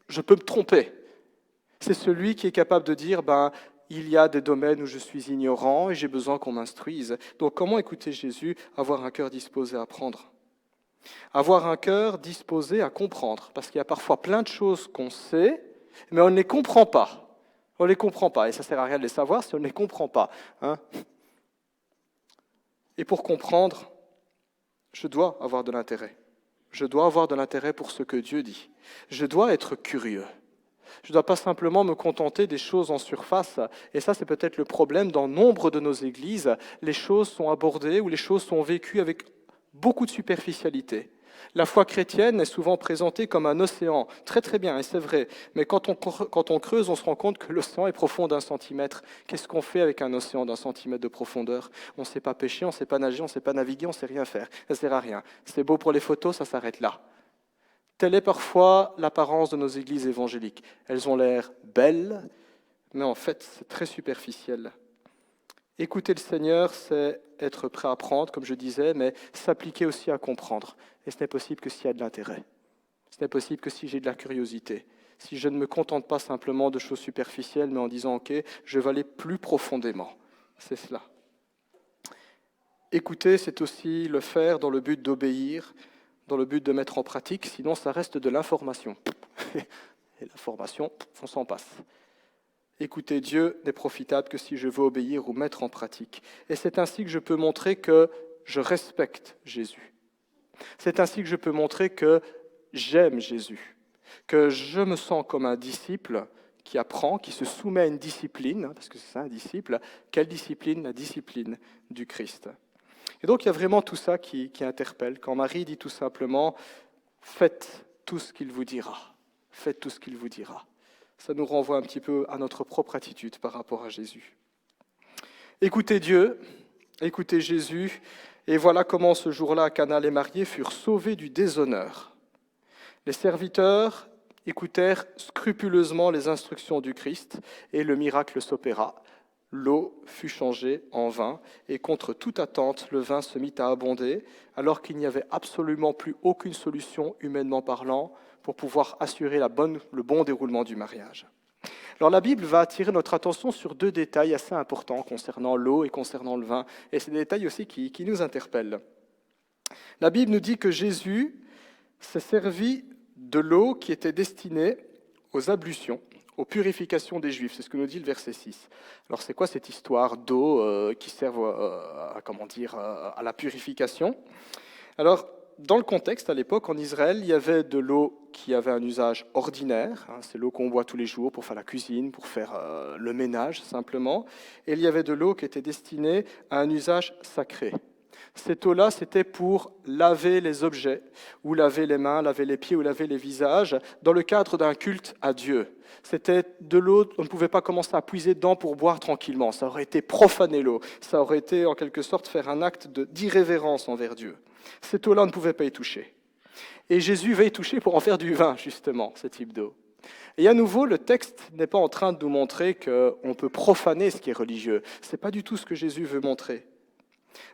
je peux me tromper ». C'est celui qui est capable de dire « il y a des domaines où je suis ignorant et j'ai besoin qu'on m'instruise ». Donc comment écouter Jésus ? Avoir un cœur disposé à apprendre. Avoir un cœur disposé à comprendre. Parce qu'il y a parfois plein de choses qu'on sait, mais on ne les comprend pas. On ne les comprend pas. Et ça ne sert à rien de les savoir si on ne les comprend pas. Et pour comprendre, je dois avoir de l'intérêt. Je dois avoir de l'intérêt pour ce que Dieu dit. Je dois être curieux. Je ne dois pas simplement me contenter des choses en surface. Et ça, c'est peut-être le problème dans nombre de nos églises. Les choses sont abordées ou les choses sont vécues avec beaucoup de superficialité. La foi chrétienne est souvent présentée comme un océan. Très très bien, et c'est vrai. Mais quand on creuse, on se rend compte que l'océan est profond d'1 centimètre. Qu'est-ce qu'on fait avec un océan d'1 centimètre de profondeur ? On ne sait pas pêcher, on ne sait pas nager, on ne sait pas naviguer, on ne sait rien faire. Ça ne sert à rien. C'est beau pour les photos, ça s'arrête là. Telle est parfois l'apparence de nos églises évangéliques. Elles ont l'air belles, mais en fait, c'est très superficiel. Écouter le Seigneur, c'est être prêt à apprendre, comme je disais, mais s'appliquer aussi à comprendre. Et ce n'est possible que s'il y a de l'intérêt. Ce n'est possible que si j'ai de la curiosité. Si je ne me contente pas simplement de choses superficielles, mais en disant « Ok, je vais aller plus profondément ». C'est cela. Écouter, c'est aussi le faire dans le but d'obéir, dans le but de mettre en pratique, sinon ça reste de l'information. Et l'information, on s'en passe. Écouter Dieu n'est profitable que si je veux obéir ou mettre en pratique. Et c'est ainsi que je peux montrer que je respecte Jésus. C'est ainsi que je peux montrer que j'aime Jésus, que je me sens comme un disciple qui apprend, qui se soumet à une discipline, parce que c'est ça un disciple. Quelle discipline ? La discipline du Christ. Et donc il y a vraiment tout ça qui interpelle. Quand Marie dit tout simplement « Faites tout ce qu'il vous dira ». Faites tout ce qu'il vous dira. Ça nous renvoie un petit peu à notre propre attitude par rapport à Jésus. Écoutez Dieu, écoutez Jésus, et voilà comment ce jour-là, à Cana, les mariés furent sauvés du déshonneur. Les serviteurs écoutèrent scrupuleusement les instructions du Christ, et le miracle s'opéra. L'eau fut changée en vin, et contre toute attente, le vin se mit à abonder, alors qu'il n'y avait absolument plus aucune solution, humainement parlant, pour pouvoir assurer le bon déroulement du mariage. Alors la Bible va attirer notre attention sur 2 détails assez importants concernant l'eau et concernant le vin, et c'est des détails aussi qui nous interpellent. La Bible nous dit que Jésus s'est servi de l'eau qui était destinée aux ablutions, aux purifications des Juifs. C'est ce que nous dit le verset 6. Alors c'est quoi cette histoire d'eau qui sert à la purification ? Alors, dans le contexte, à l'époque, en Israël, il y avait de l'eau qui avait un usage ordinaire, c'est l'eau qu'on boit tous les jours pour faire la cuisine, pour faire le ménage simplement, et il y avait de l'eau qui était destinée à un usage sacré. Cette eau-là, c'était pour laver les objets, ou laver les mains, laver les pieds, ou laver les visages, dans le cadre d'un culte à Dieu. C'était de l'eau, on ne pouvait pas commencer à puiser dedans pour boire tranquillement. Ça aurait été profaner l'eau. Ça aurait été, en quelque sorte, faire un acte d'irrévérence envers Dieu. Cette eau-là, on ne pouvait pas y toucher. Et Jésus va y toucher pour en faire du vin, justement, ce type d'eau. Et à nouveau, le texte n'est pas en train de nous montrer qu'on peut profaner ce qui est religieux. Ce n'est pas du tout ce que Jésus veut montrer.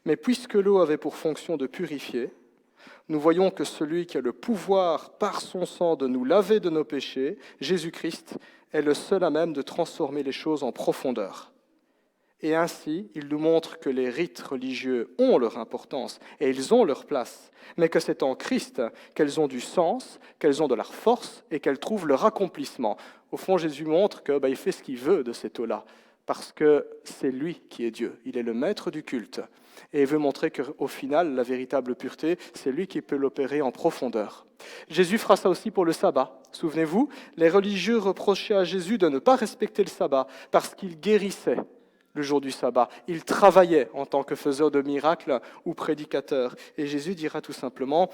Mais puisque l'eau avait pour fonction de purifier, nous voyons que celui qui a le pouvoir par son sang de nous laver de nos péchés, Jésus-Christ, est le seul à même de transformer les choses en profondeur. Et ainsi, il nous montre que les rites religieux ont leur importance et ils ont leur place, mais que c'est en Christ qu'elles ont du sens, qu'elles ont de la force et qu'elles trouvent leur accomplissement. Au fond, Jésus montre qu'il fait ce qu'il veut de cette eau-là, parce que c'est lui qui est Dieu, il est le maître du culte. Et il veut montrer qu'au final, la véritable pureté, c'est lui qui peut l'opérer en profondeur. Jésus fera ça aussi pour le sabbat. Souvenez-vous, les religieux reprochaient à Jésus de ne pas respecter le sabbat parce qu'il guérissait le jour du sabbat. Il travaillait en tant que faiseur de miracles ou prédicateur. Et Jésus dira tout simplement,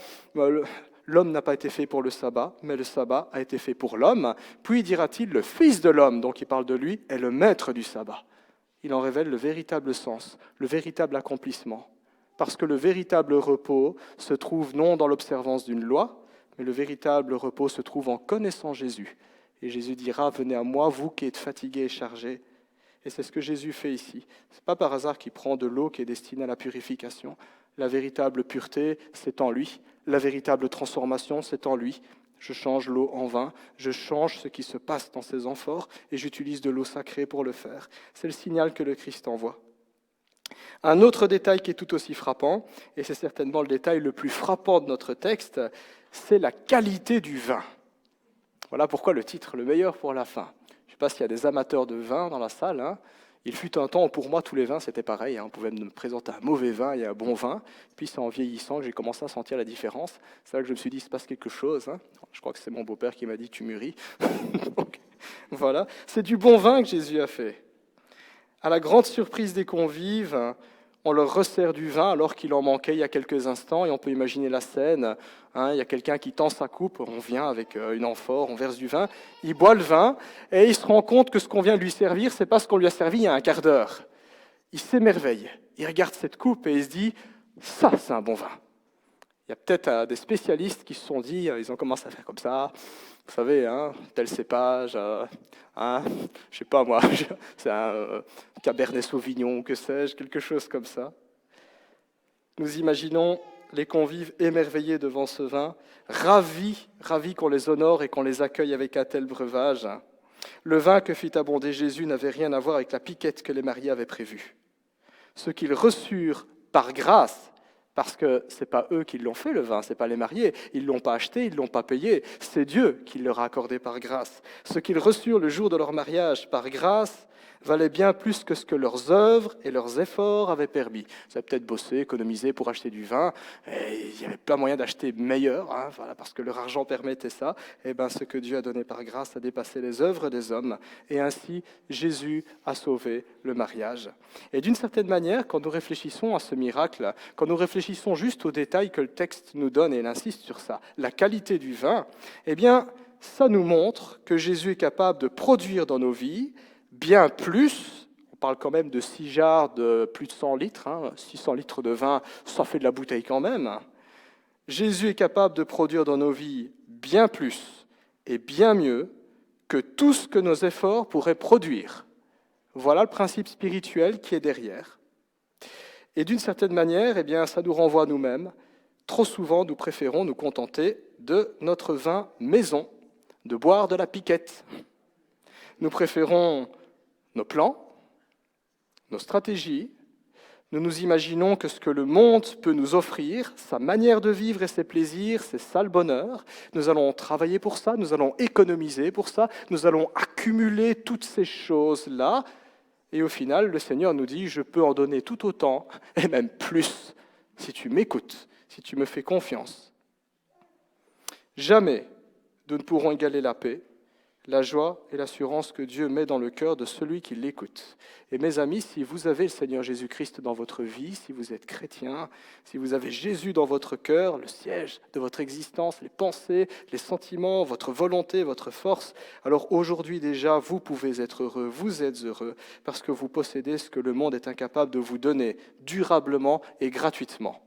l'homme n'a pas été fait pour le sabbat, mais le sabbat a été fait pour l'homme. Puis dira-t-il, le Fils de l'homme, donc il parle de lui, est le maître du sabbat. Il en révèle le véritable sens, le véritable accomplissement. Parce que le véritable repos se trouve non dans l'observance d'une loi, mais le véritable repos se trouve en connaissant Jésus. Et Jésus dira, venez à moi, vous qui êtes fatigués et chargés. Et c'est ce que Jésus fait ici. Ce n'est pas par hasard qu'il prend de l'eau qui est destinée à la purification. La véritable pureté, c'est en lui. La véritable transformation, c'est en lui. Je change l'eau en vin, je change ce qui se passe dans ces amphores et j'utilise de l'eau sacrée pour le faire. C'est le signal que le Christ envoie. Un autre détail qui est tout aussi frappant, et c'est certainement le détail le plus frappant de notre texte, c'est la qualité du vin. Voilà pourquoi le titre, le meilleur pour la fin. Je ne sais pas s'il y a des amateurs de vin dans la salle. Il fut un temps où pour moi tous les vins c'était pareil. On pouvait me présenter un mauvais vin et un bon vin. Puis c'est en vieillissant que j'ai commencé à sentir la différence. C'est là que je me suis dit, il se passe quelque chose. Je crois que c'est mon beau-père qui m'a dit, tu mûris. Donc, voilà, c'est du bon vin que Jésus a fait. À la grande surprise des convives, on leur resserre du vin alors qu'il en manquait il y a quelques instants. Et on peut imaginer la scène. Il y a quelqu'un qui tend sa coupe, on vient avec une amphore, on verse du vin, il boit le vin et il se rend compte que ce qu'on vient de lui servir, c'est pas ce qu'on lui a servi il y a un quart d'heure. Il s'émerveille, il regarde cette coupe et il se dit « ça, c'est un bon vin ». Il y a peut-être des spécialistes qui se sont dit, ils ont commencé à faire comme ça, vous savez, tel cépage, je sais pas moi, c'est un Cabernet Sauvignon, que sais-je, quelque chose comme ça. Nous imaginons les convives émerveillés devant ce vin, ravis qu'on les honore et qu'on les accueille avec un tel breuvage. Le vin que fit abonder Jésus n'avait rien à voir avec la piquette que les mariés avaient prévue. Ce qu'ils reçurent par grâce, parce que ce n'est pas eux qui l'ont fait le vin, ce n'est pas les mariés, ils ne l'ont pas acheté, ils ne l'ont pas payé, c'est Dieu qui leur a accordé par grâce. Ce qu'ils reçurent le jour de leur mariage par grâce valait bien plus que ce que leurs œuvres et leurs efforts avaient permis. Ils avaient peut-être bossé, économisé pour acheter du vin, et il n'y avait pas moyen d'acheter meilleur, parce que leur argent permettait ça. Et ce que Dieu a donné par grâce a dépassé les œuvres des hommes, et ainsi Jésus a sauvé le mariage. Et d'une certaine manière, quand nous réfléchissons à ce miracle, quand nous réfléchissons juste aux détails que le texte nous donne, et il insiste sur ça, la qualité du vin, ça nous montre que Jésus est capable de produire dans nos vies bien plus. On parle quand même de 6 jarres de plus de 100 litres, 600 litres de vin, ça fait de la bouteille quand même. Jésus est capable de produire dans nos vies bien plus et bien mieux que tout ce que nos efforts pourraient produire. Voilà le principe spirituel qui est derrière. Et d'une certaine manière, ça nous renvoie à nous-mêmes. Trop souvent, nous préférons nous contenter de notre vin maison, de boire de la piquette. Nous préférons nos plans, nos stratégies. Nous nous imaginons que ce que le monde peut nous offrir, sa manière de vivre et ses plaisirs, c'est ça le bonheur. Nous allons travailler pour ça, nous allons économiser pour ça, nous allons accumuler toutes ces choses-là. Et au final, le Seigneur nous dit, je peux en donner tout autant, et même plus, si tu m'écoutes, si tu me fais confiance. Jamais nous ne pourrons égaler la paix, la joie et l'assurance que Dieu met dans le cœur de celui qui l'écoute. Et mes amis, si vous avez le Seigneur Jésus-Christ dans votre vie, si vous êtes chrétien, si vous avez Jésus dans votre cœur, le siège de votre existence, les pensées, les sentiments, votre volonté, votre force, alors aujourd'hui déjà, vous pouvez être heureux, vous êtes heureux, parce que vous possédez ce que le monde est incapable de vous donner, durablement et gratuitement.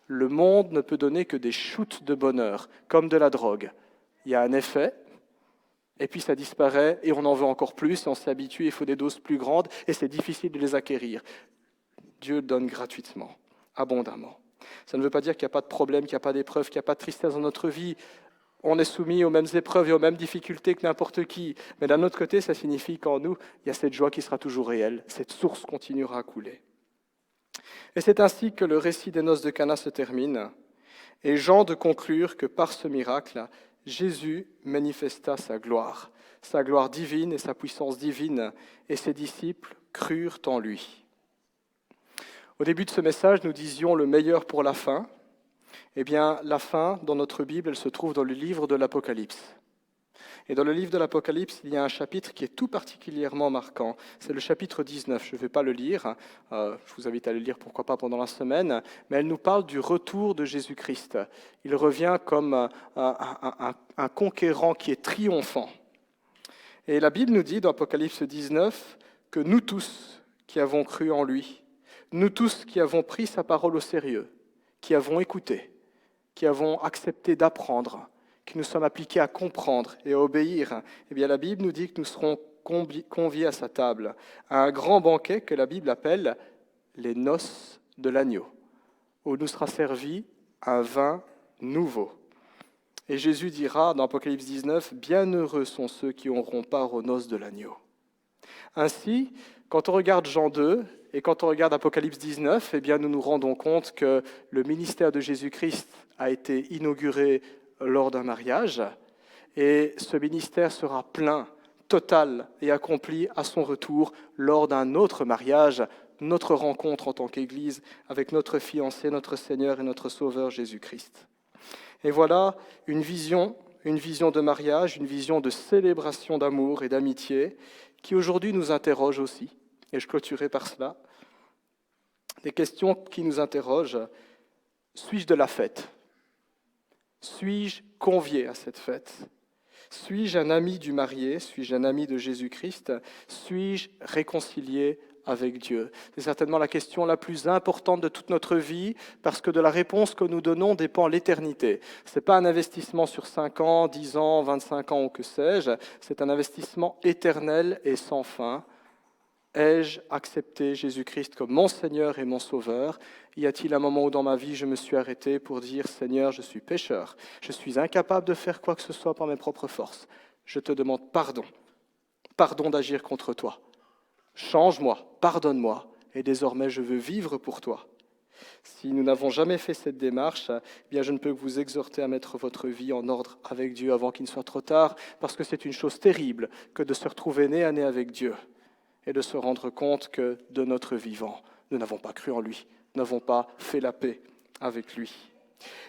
Le monde ne peut donner que des shoots de bonheur, comme de la drogue. Il y a un effet, et puis ça disparaît, et on en veut encore plus, et on s'habitue, il faut des doses plus grandes, et c'est difficile de les acquérir. Dieu donne gratuitement, abondamment. Ça ne veut pas dire qu'il n'y a pas de problème, qu'il n'y a pas d'épreuve, qu'il n'y a pas de tristesse dans notre vie. On est soumis aux mêmes épreuves et aux mêmes difficultés que n'importe qui. Mais d'un autre côté, ça signifie qu'en nous, il y a cette joie qui sera toujours réelle. Cette source continuera à couler. Et c'est ainsi que le récit des noces de Cana se termine. Et Jean de conclure que par ce miracle, Jésus manifesta sa gloire divine et sa puissance divine, et ses disciples crurent en lui. Au début de ce message, nous disions le meilleur pour la fin. Eh bien, la fin, dans notre Bible, elle se trouve dans le livre de l'Apocalypse. Et dans le livre de l'Apocalypse, il y a un chapitre qui est tout particulièrement marquant. C'est le chapitre 19. Je ne vais pas le lire. Je vous invite à le lire, pourquoi pas, pendant la semaine. Mais elle nous parle du retour de Jésus-Christ. Il revient comme un conquérant qui est triomphant. Et la Bible nous dit, dans Apocalypse 19, que nous tous qui avons cru en lui, nous tous qui avons pris sa parole au sérieux, qui avons écouté, qui avons accepté d'apprendre, qui nous sommes appliqués à comprendre et à obéir, eh bien la Bible nous dit que nous serons conviés à sa table, à un grand banquet que la Bible appelle les noces de l'agneau, où nous sera servi un vin nouveau. Et Jésus dira dans Apocalypse 19, « Bienheureux sont ceux qui auront part aux noces de l'agneau ». Ainsi, quand on regarde Jean 2 et quand on regarde Apocalypse 19, eh bien nous nous rendons compte que le ministère de Jésus-Christ a été inauguré lors d'un mariage, et ce ministère sera plein, total et accompli à son retour lors d'un autre mariage, notre rencontre en tant qu'Église avec notre fiancé, notre Seigneur et notre Sauveur Jésus-Christ. Et voilà une vision de mariage, une vision de célébration d'amour et d'amitié qui aujourd'hui nous interroge aussi, et je clôturerai par cela. Des questions qui nous interrogent. Suis-je de la fête ? Suis-je convié à cette fête ? Suis-je un ami du marié ? Suis-je un ami de Jésus-Christ ? Suis-je réconcilié avec Dieu ? C'est certainement la question la plus importante de toute notre vie, parce que de la réponse que nous donnons dépend l'éternité. Ce n'est pas un investissement sur 5 ans, 10 ans, 25 ans ou que sais-je, c'est un investissement éternel et sans fin. Ai-je accepté Jésus-Christ comme mon Seigneur et mon Sauveur ? Y a-t-il un moment où dans ma vie je me suis arrêté pour dire « Seigneur, je suis pécheur, je suis incapable de faire quoi que ce soit par mes propres forces. Je te demande pardon, pardon d'agir contre toi. Change-moi, pardonne-moi, et désormais je veux vivre pour toi. » Si nous n'avons jamais fait cette démarche, eh bien je ne peux que vous exhorter à mettre votre vie en ordre avec Dieu avant qu'il ne soit trop tard, parce que c'est une chose terrible que de se retrouver nez à nez avec Dieu et de se rendre compte que de notre vivant, nous n'avons pas cru en lui, nous n'avons pas fait la paix avec lui.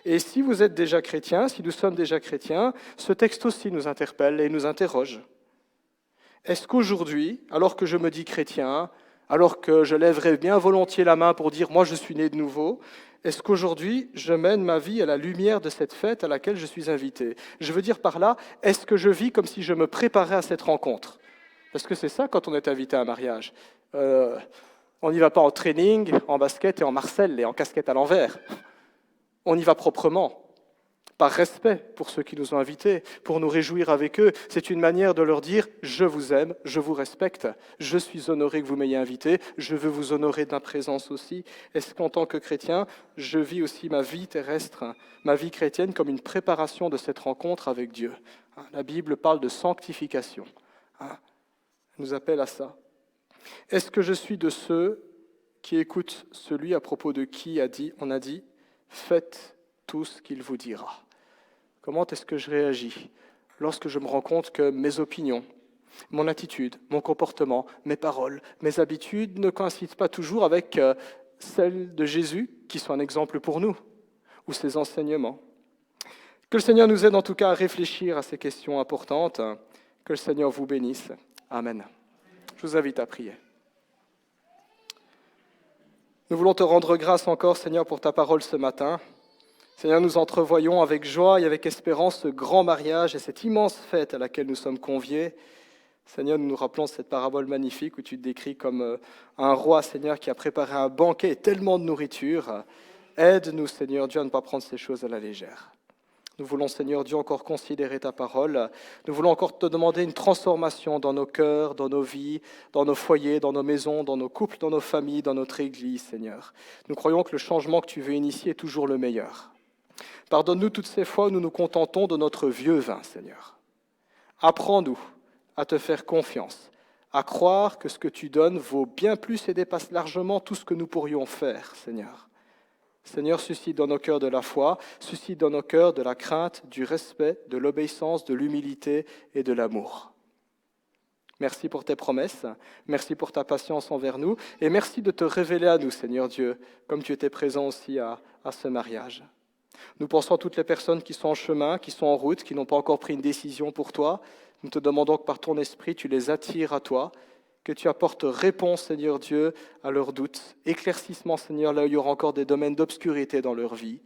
Et si vous êtes déjà chrétien, si nous sommes déjà chrétiens, ce texte aussi nous interpelle et nous interroge. Est-ce qu'aujourd'hui, alors que je me dis chrétien, alors que je lèverais bien volontiers la main pour dire « moi je suis né de nouveau », est-ce qu'aujourd'hui je mène ma vie à la lumière de cette fête à laquelle je suis invité ? Je veux dire par là, est-ce que je vis comme si je me préparais à cette rencontre ? Parce que c'est ça quand on est invité à un mariage. On n'y va pas en training, en basket et en marcel et en casquette à l'envers. On y va proprement, par respect pour ceux qui nous ont invités, pour nous réjouir avec eux. C'est une manière de leur dire « je vous aime, je vous respecte, je suis honoré que vous m'ayez invité, je veux vous honorer de ma présence aussi ». Est-ce qu'en tant que chrétien, je vis aussi ma vie terrestre, ma vie chrétienne, comme une préparation de cette rencontre avec Dieu ? La Bible parle de sanctification. Elle nous appelle à ça. Est-ce que je suis de ceux qui écoutent celui à propos de qui on a dit « faites tout ce qu'il vous dira ». Comment est-ce que je réagis lorsque je me rends compte que mes opinions, mon attitude, mon comportement, mes paroles, mes habitudes ne coïncident pas toujours avec celles de Jésus, qui sont un exemple pour nous, ou ses enseignements ? Que le Seigneur nous aide en tout cas à réfléchir à ces questions importantes, Que le Seigneur vous bénisse. Amen. Je vous invite à prier. Nous voulons te rendre grâce encore, Seigneur, pour ta parole ce matin. Seigneur, nous entrevoyons avec joie et avec espérance ce grand mariage et cette immense fête à laquelle nous sommes conviés. Seigneur, nous nous rappelons cette parabole magnifique où tu te décris comme un roi, Seigneur, qui a préparé un banquet et tellement de nourriture. Aide-nous, Seigneur Dieu, à ne pas prendre ces choses à la légère. Nous voulons, Seigneur Dieu, encore considérer ta parole. Nous voulons encore te demander une transformation dans nos cœurs, dans nos vies, dans nos foyers, dans nos maisons, dans nos couples, dans nos familles, dans notre Église, Seigneur. Nous croyons que le changement que tu veux initier est toujours le meilleur. Pardonne-nous toutes ces fois où nous nous contentons de notre vieux vin, Seigneur. Apprends-nous à te faire confiance, à croire que ce que tu donnes vaut bien plus et dépasse largement tout ce que nous pourrions faire, Seigneur. Seigneur, suscite dans nos cœurs de la foi, suscite dans nos cœurs de la crainte, du respect, de l'obéissance, de l'humilité et de l'amour. Merci pour tes promesses, merci pour ta patience envers nous, et merci de te révéler à nous, Seigneur Dieu, comme tu étais présent aussi à ce mariage. Nous pensons à toutes les personnes qui sont en chemin, qui sont en route, qui n'ont pas encore pris une décision pour toi. Nous te demandons que par ton esprit, tu les attires à toi, que tu apportes réponse, Seigneur Dieu, à leurs doutes, éclaircissement, Seigneur, là où il y aura encore des domaines d'obscurité dans leur vie,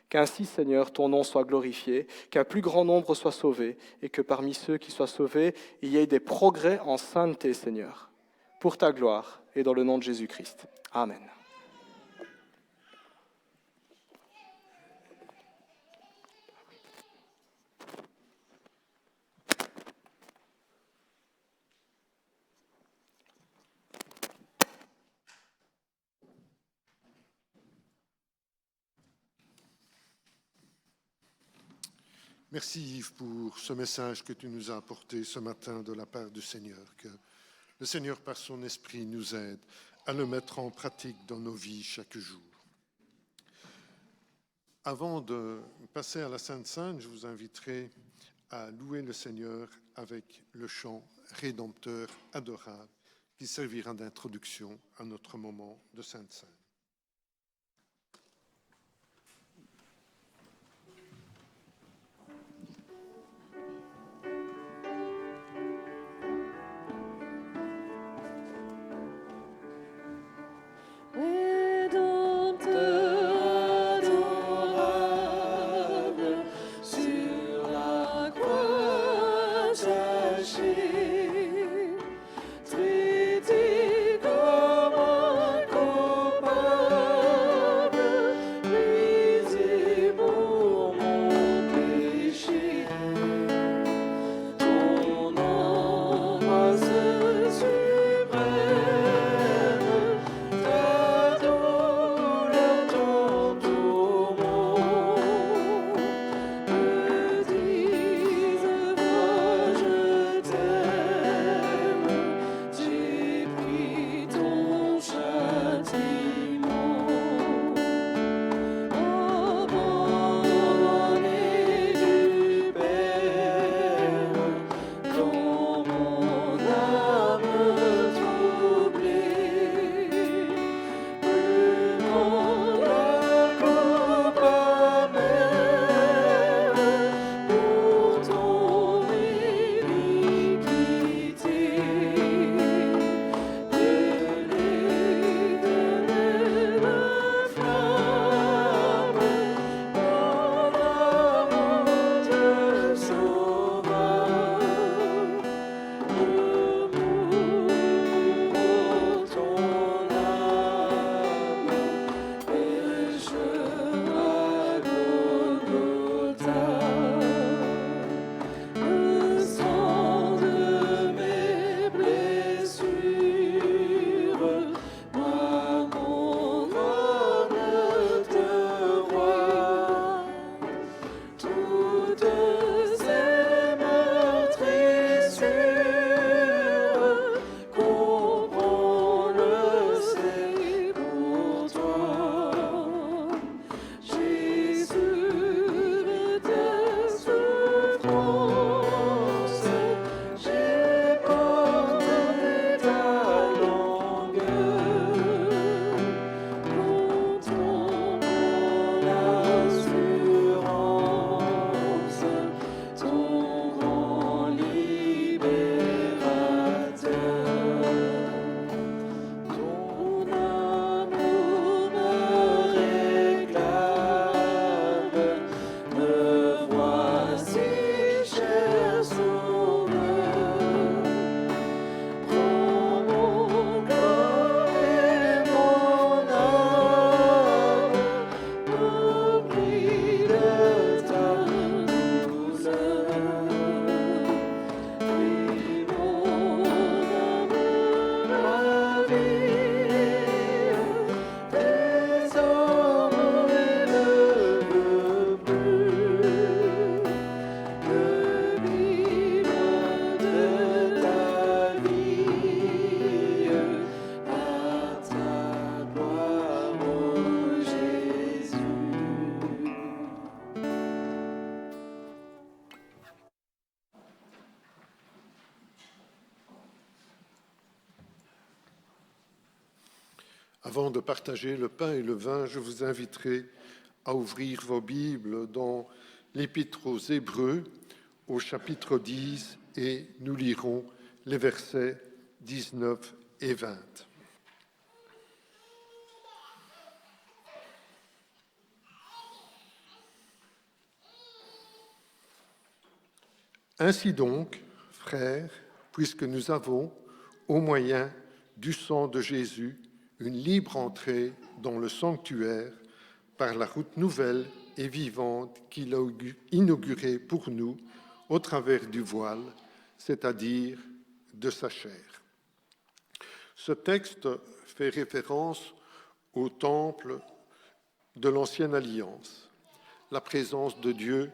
qu'ainsi, Seigneur, ton nom soit glorifié, qu'un plus grand nombre soit sauvé, et que parmi ceux qui soient sauvés, il y ait des progrès en sainteté, Seigneur, pour ta gloire et dans le nom de Jésus-Christ. Amen. Merci Yves pour ce message que tu nous as apporté ce matin de la part du Seigneur. Que le Seigneur, par son esprit, nous aide à le mettre en pratique dans nos vies chaque jour. Avant de passer à la Sainte Seine, je vous inviterai à louer le Seigneur avec le chant Rédempteur adorable qui servira d'introduction à notre moment de Sainte Seine. Traité comme un copain. Avant de partager le pain et le vin, je vous inviterai à ouvrir vos Bibles dans l'Épître aux Hébreux, au chapitre 10, et nous lirons les versets 19 et 20. Ainsi donc, frères, puisque nous avons, au moyen du sang de Jésus, une libre entrée dans le sanctuaire par la route nouvelle et vivante qu'il a inaugurée pour nous au travers du voile, c'est-à-dire de sa chair. Ce texte fait référence au temple de l'Ancienne Alliance. La présence de Dieu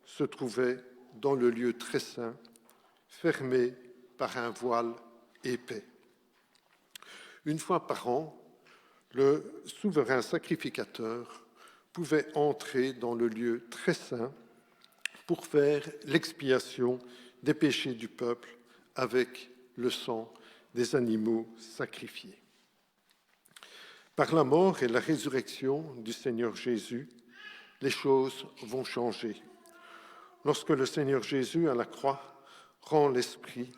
se trouvait dans le lieu très saint, fermé par un voile épais. Une fois par an, le souverain sacrificateur pouvait entrer dans le lieu très saint pour faire l'expiation des péchés du peuple avec le sang des animaux sacrifiés. Par la mort et la résurrection du Seigneur Jésus, les choses vont changer. Lorsque le Seigneur Jésus, à la croix, rend l'esprit,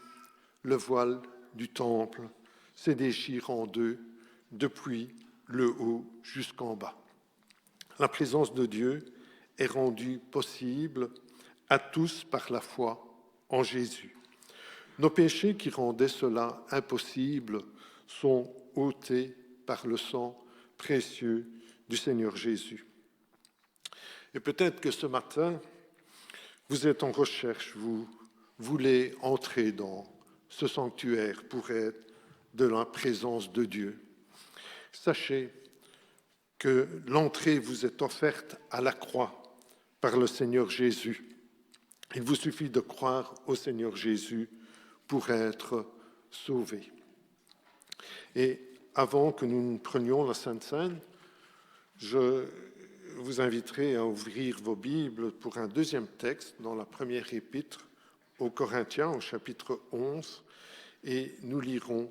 le voile du temple se déchire en deux, depuis le haut jusqu'en bas. La présence de Dieu est rendue possible à tous par la foi en Jésus. Nos péchés qui rendaient cela impossible sont ôtés par le sang précieux du Seigneur Jésus. Et peut-être que ce matin, vous êtes en recherche, vous voulez entrer dans ce sanctuaire pour être de la présence de Dieu. Sachez que l'entrée vous est offerte à la croix par le Seigneur Jésus. Il vous suffit de croire au Seigneur Jésus pour être sauvé. Et avant que nous ne prenions la Sainte Seine, je vous inviterai à ouvrir vos Bibles pour un deuxième texte dans la première épître aux Corinthiens, au chapitre 11, et nous lirons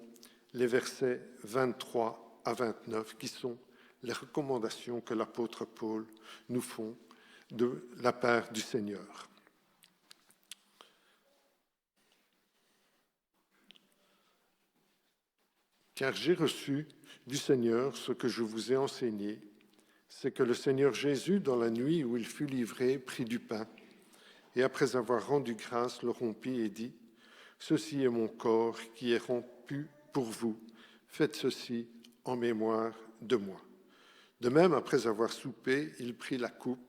les versets 23 à 29, qui sont les recommandations que l'apôtre Paul nous font de la part du Seigneur. Car j'ai reçu du Seigneur ce que je vous ai enseigné, c'est que le Seigneur Jésus, dans la nuit où il fut livré, prit du pain, et après avoir rendu grâce, le rompit et dit : « Ceci est mon corps qui est rompu pour vous. Faites ceci en mémoire de moi. » De même, après avoir soupé, il prit la coupe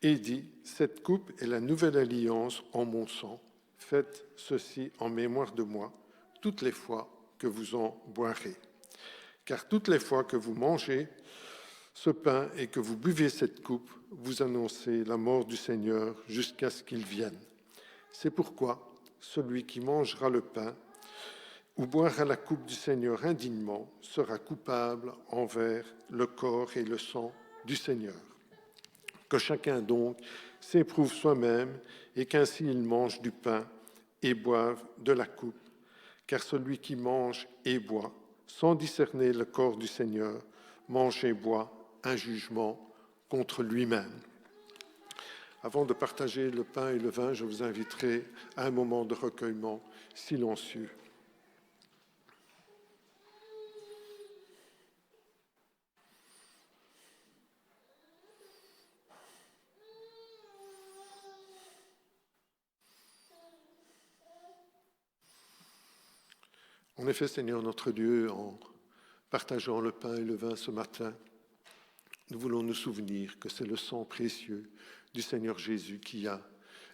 et dit : « Cette coupe est la nouvelle alliance en mon sang. Faites ceci en mémoire de moi, toutes les fois que vous en boirez. Car toutes les fois que vous mangez ce pain et que vous buvez cette coupe, vous annoncez la mort du Seigneur jusqu'à ce qu'il vienne. C'est pourquoi celui qui mangera le pain ou boira la coupe du Seigneur indignement sera coupable envers le corps et le sang du Seigneur. Que chacun donc s'éprouve soi-même et qu'ainsi il mange du pain et boive de la coupe. Car celui qui mange et boit sans discerner le corps du Seigneur mange et boit un jugement contre lui-même. » Avant de partager le pain et le vin, je vous inviterai à un moment de recueillement silencieux. En effet, Seigneur notre Dieu, en partageant le pain et le vin ce matin, nous voulons nous souvenir que c'est le sang précieux du Seigneur Jésus qui a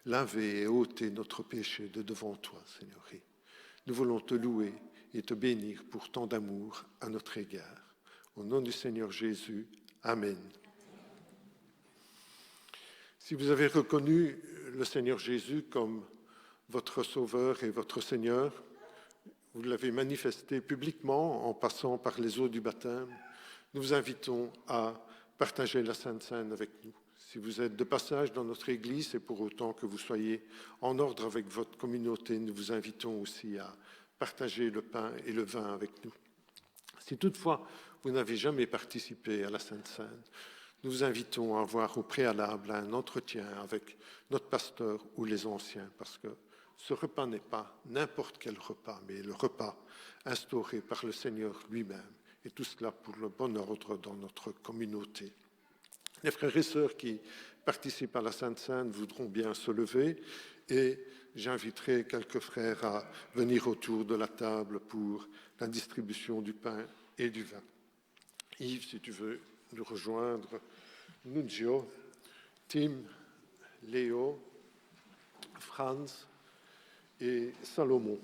lavé et ôté notre péché de devant toi, Seigneur. Et nous voulons te louer et te bénir pour tant d'amour à notre égard. Au nom du Seigneur Jésus, Amen. Si vous avez reconnu le Seigneur Jésus comme votre Sauveur et votre Seigneur, vous l'avez manifesté publiquement en passant par les eaux du baptême, nous vous invitons à partager la Sainte Seine avec nous. Si vous êtes de passage dans notre Église et pour autant que vous soyez en ordre avec votre communauté, nous vous invitons aussi à partager le pain et le vin avec nous. Si toutefois vous n'avez jamais participé à la Sainte Seine, nous vous invitons à avoir au préalable un entretien avec notre pasteur ou les anciens, parce que ce repas n'est pas n'importe quel repas, mais le repas instauré par le Seigneur lui-même, et tout cela pour le bon ordre dans notre communauté. Les frères et sœurs qui participent à la Sainte Seine voudront bien se lever, et j'inviterai quelques frères à venir autour de la table pour la distribution du pain et du vin. Yves, si tu veux nous rejoindre, Nunzio, Tim, Léo, Franz et Salomon.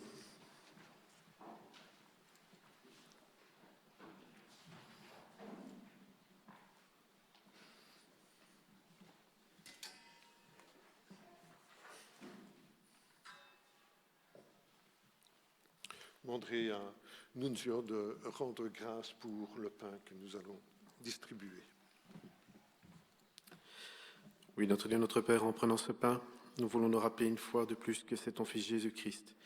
Je demanderai à Nunzio de rendre grâce pour le pain que nous allons distribuer. Oui, notre Dieu, notre Père, en prenant ce pain, nous voulons nous rappeler une fois de plus que c'est ton Fils Jésus-Christ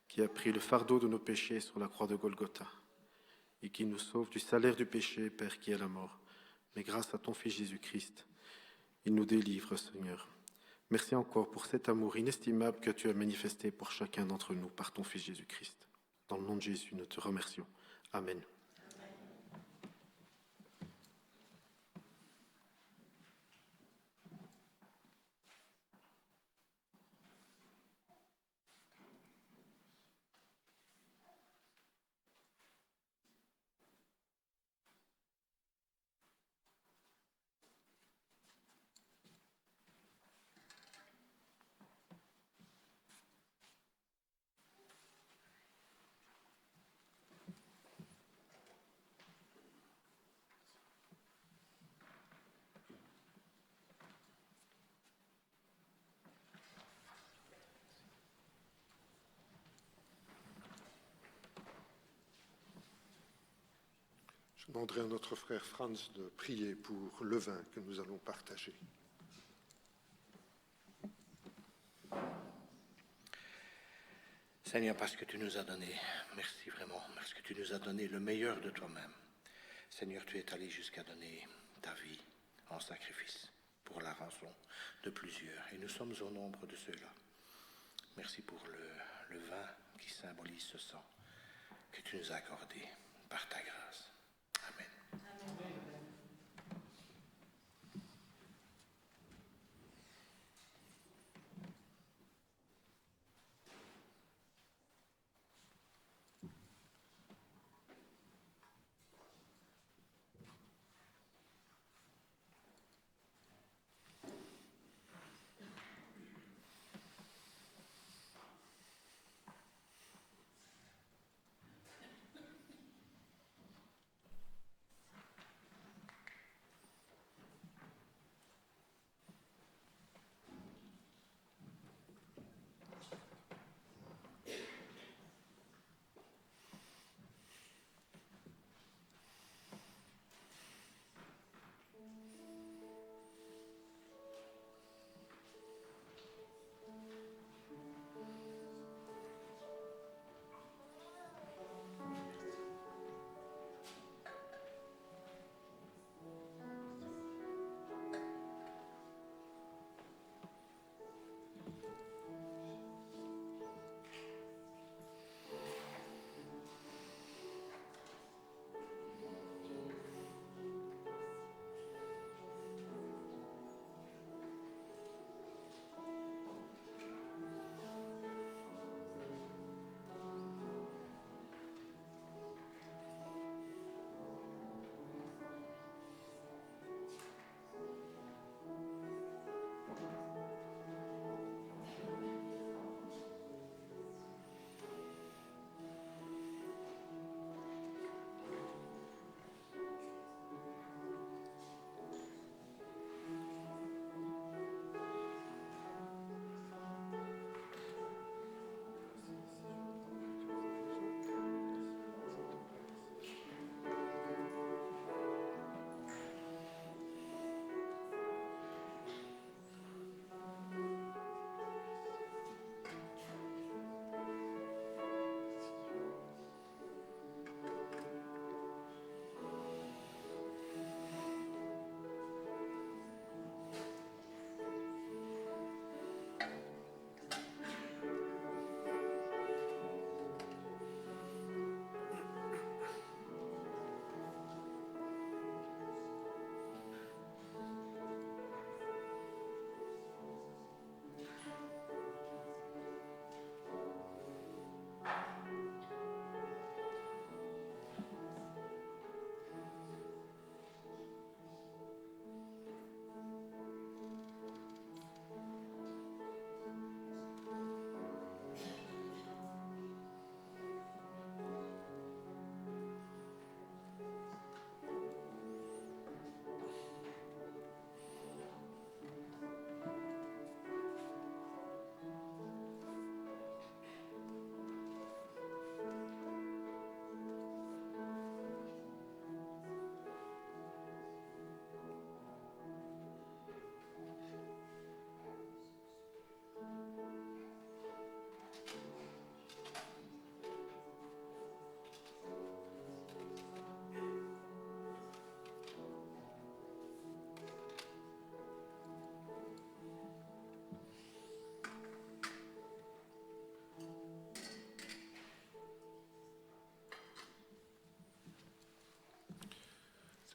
qui a pris le fardeau de nos péchés sur la croix de Golgotha et qui nous sauve du salaire du péché, Père, qui est la mort. Mais grâce à ton Fils Jésus-Christ, il nous délivre, Seigneur. Merci encore pour cet amour inestimable que tu as manifesté pour chacun d'entre nous par ton Fils Jésus-Christ. Dans le nom de Jésus, nous te remercions. Amen. Je demanderai à notre frère Franz de prier pour le vin que nous allons partager. Seigneur, parce que tu nous as donné, merci vraiment, parce que tu nous as donné le meilleur de toi-même. Seigneur, tu es allé jusqu'à donner ta vie en sacrifice pour la rançon de plusieurs, et nous sommes au nombre de ceux-là. Merci pour le vin qui symbolise ce sang que tu nous as accordé par ta grâce. Amen.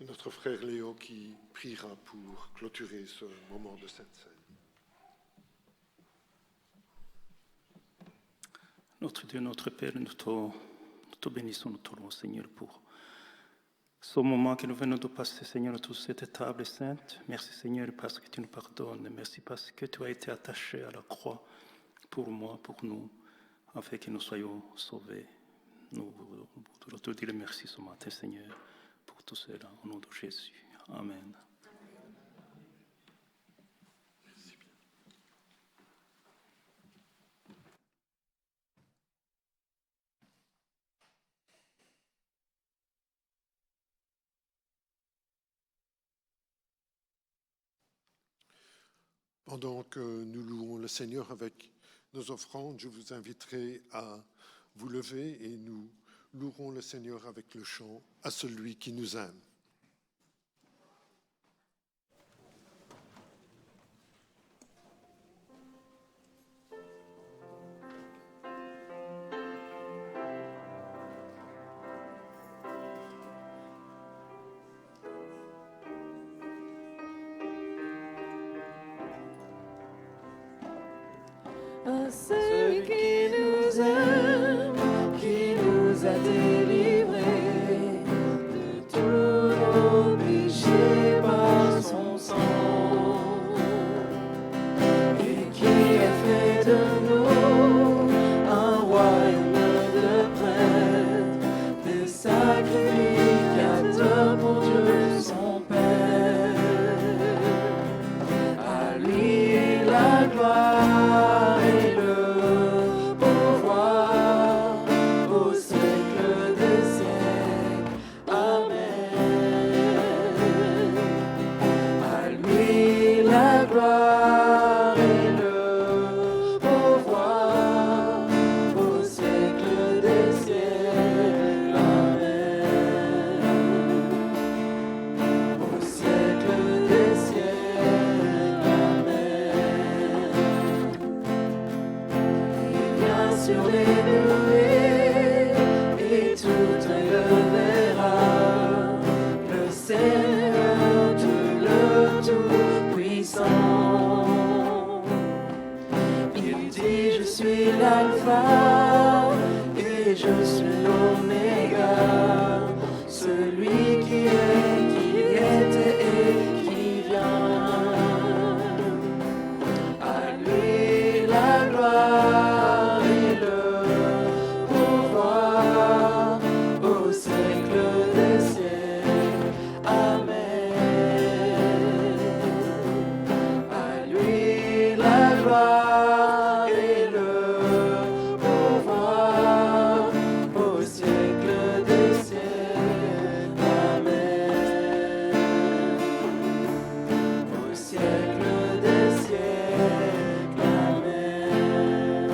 notre frère Léo qui priera pour clôturer ce moment de Sainte Seine. Notre Dieu, notre Père, nous te bénissons, nous te louons, Seigneur, pour ce moment que nous venons de passer, Seigneur, toute cette table sainte. Merci, Seigneur, parce que tu nous pardonnes. Merci parce que tu as été attaché à la croix pour moi, pour nous, afin que nous soyons sauvés. Nous voudrons te dire merci ce matin, Seigneur, pour tout cela, au nom de Jésus. Amen. Pendant que nous louons le Seigneur avec nos offrandes, je vous inviterai à vous lever et nous louerons le Seigneur avec le chant « À celui qui nous aime ». À celui qui nous aime, qui nous a délivrés de tous nos péchés par son sang, et qui a fait de nous un royaume de prêtres, des sacrificateurs pour Dieu son Père. À lui la gloire et le pouvoir au siècle des siècles. Amen. À lui la gloire et le pouvoir au siècle des siècles. Amen. Au siècle des siècles. Amen. Il vient sur les nuées et tout œil le verra, le Seigneur Dieu le Tout-Puissant. Il dit: je suis l'alpha et je suis l'oméga, celui qui était et qui vient. À lui la gloire et le pouvoir au siècle des siècles. Amen. À lui la gloire et le pouvoir au siècle des siècles. Amen. Au siècle des siècles. Amen.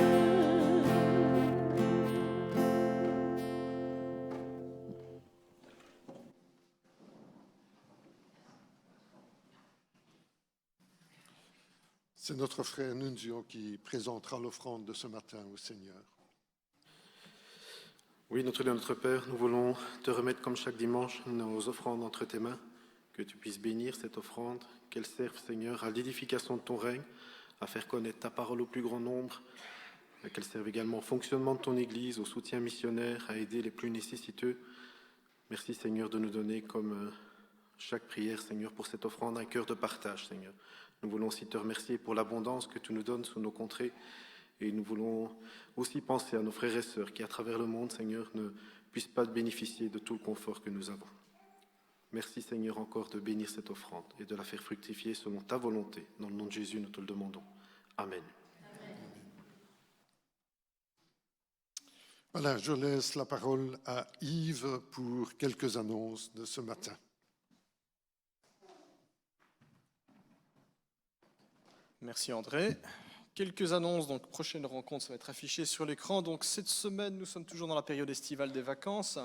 C'est notre frère Nunzio qui présentera l'offrande de ce matin au Seigneur. Oui, notre Dieu, notre Père, nous voulons te remettre comme chaque dimanche nos offrandes entre tes mains, que tu puisses bénir cette offrande, qu'elle serve, Seigneur, à l'édification de ton règne, à faire connaître ta parole au plus grand nombre, qu'elle serve également au fonctionnement de ton Église, au soutien missionnaire, à aider les plus nécessiteux. Merci, Seigneur, de nous donner comme chaque prière, Seigneur, pour cette offrande, un cœur de partage, Seigneur. Nous voulons aussi te remercier pour l'abondance que tu nous donnes sur nos contrées. Et nous voulons aussi penser à nos frères et sœurs qui, à travers le monde, Seigneur, ne puissent pas bénéficier de tout le confort que nous avons. Merci, Seigneur, encore de bénir cette offrande et de la faire fructifier selon ta volonté. Dans le nom de Jésus, nous te le demandons. Amen. Voilà, je laisse la parole à Yves pour quelques annonces de ce matin. Merci André. Quelques annonces, donc prochaine rencontre, ça va être affiché sur l'écran. Donc cette semaine, nous sommes toujours dans la période estivale des vacances.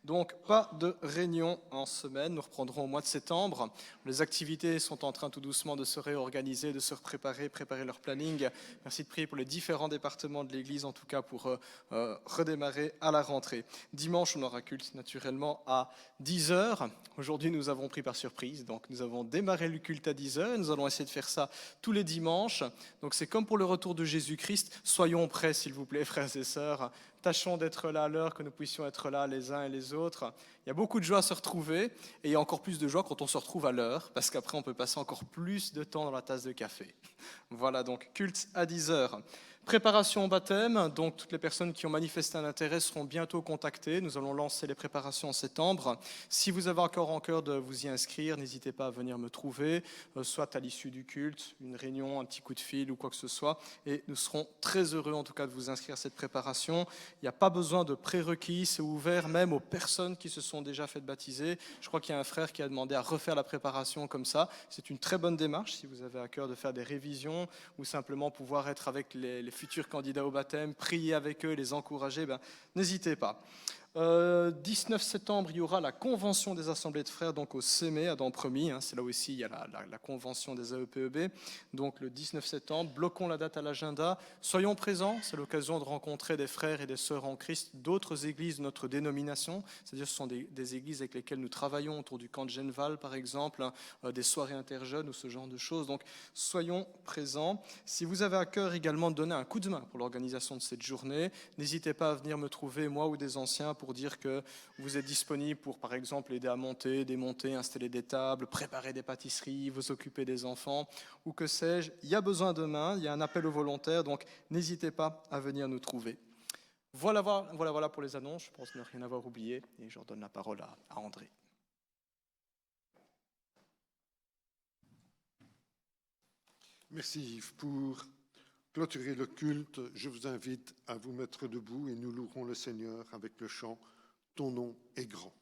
Donc pas de réunion en semaine, nous reprendrons au mois de septembre. Les activités sont en train tout doucement de se réorganiser, de se préparer leur planning. Merci de prier pour les différents départements de l'Église, en tout cas pour redémarrer à la rentrée. Dimanche, on aura culte naturellement à 10h. Aujourd'hui, nous avons pris par surprise, donc nous avons démarré le culte à 10h. Nous allons essayer de faire ça tous les dimanches. Donc c'est comme pour le retour de Jésus-Christ. Soyons prêts, s'il vous plaît, frères et sœurs. Tâchons d'être là à l'heure, que nous puissions être là les uns et les autres. Il y a beaucoup de joie à se retrouver, et il y a encore plus de joie quand on se retrouve à l'heure, parce qu'après on peut passer encore plus de temps dans la tasse de café. Voilà, donc culte à 10h. Préparation au baptême, donc toutes les personnes qui ont manifesté un intérêt seront bientôt contactées. Nous allons lancer les préparations en septembre. Si vous avez encore en cœur de vous y inscrire, n'hésitez pas à venir me trouver, soit à l'issue du culte, une réunion, un petit coup de fil ou quoi que ce soit. Et nous serons très heureux en tout cas de vous inscrire à cette préparation. Il n'y a pas besoin de prérequis, c'est ouvert même aux personnes qui se sont déjà faites baptiser. Je crois qu'il y a un frère qui a demandé à refaire la préparation comme ça. C'est une très bonne démarche si vous avez à cœur de faire des révisions ou simplement pouvoir être avec les futurs candidats au baptême, prier avec eux, les encourager, n'hésitez pas. 19 septembre, il y aura la convention des assemblées de frères, donc au CEME à Dampremy. C'est là aussi il y a la convention des AEPEB. Donc le 19 septembre, bloquons la date à l'agenda. Soyons présents, c'est l'occasion de rencontrer des frères et des sœurs en Christ d'autres églises de notre dénomination. C'est-à-dire ce sont des églises avec lesquelles nous travaillons autour du camp de Genval, par exemple, des soirées interjeunes ou ce genre de choses. Donc soyons présents. Si vous avez à cœur également de donner un coup de main pour l'organisation de cette journée, n'hésitez pas à venir me trouver, moi ou des anciens, pour dire que vous êtes disponible pour, par exemple, aider à monter, démonter, installer des tables, préparer des pâtisseries, vous occuper des enfants, ou que sais-je. Il y a besoin de main, il y a un appel aux volontaires, donc n'hésitez pas à venir nous trouver. Voilà pour les annonces, je pense ne rien avoir oublié, et je redonne la parole à André. Merci Yves. Pour clôturer le culte, je vous invite à vous mettre debout et nous louerons le Seigneur avec le chant « Ton nom est grand ».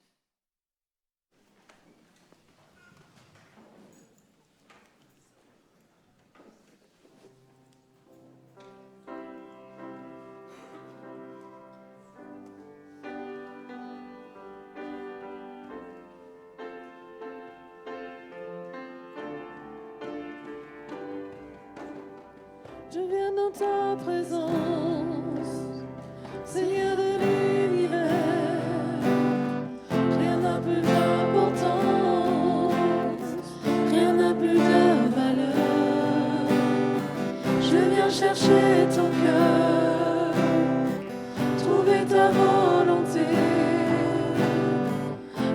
Je viens dans ta présence, Seigneur de l'univers. Rien n'a plus d'importance, rien n'a plus de valeur. Je viens chercher ton cœur, trouver ta volonté,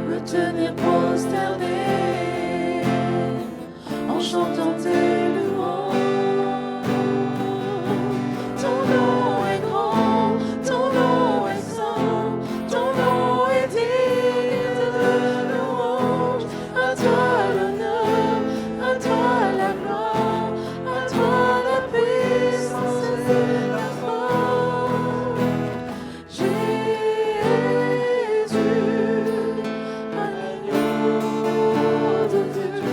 me tenir prosterné en chantant tes louanges. Ton nom est grand, ton nom est saint, ton nom est digne de louange. À toi l'honneur, à toi la gloire, à toi la puissance et la force. Jésus, agneau de Dieu.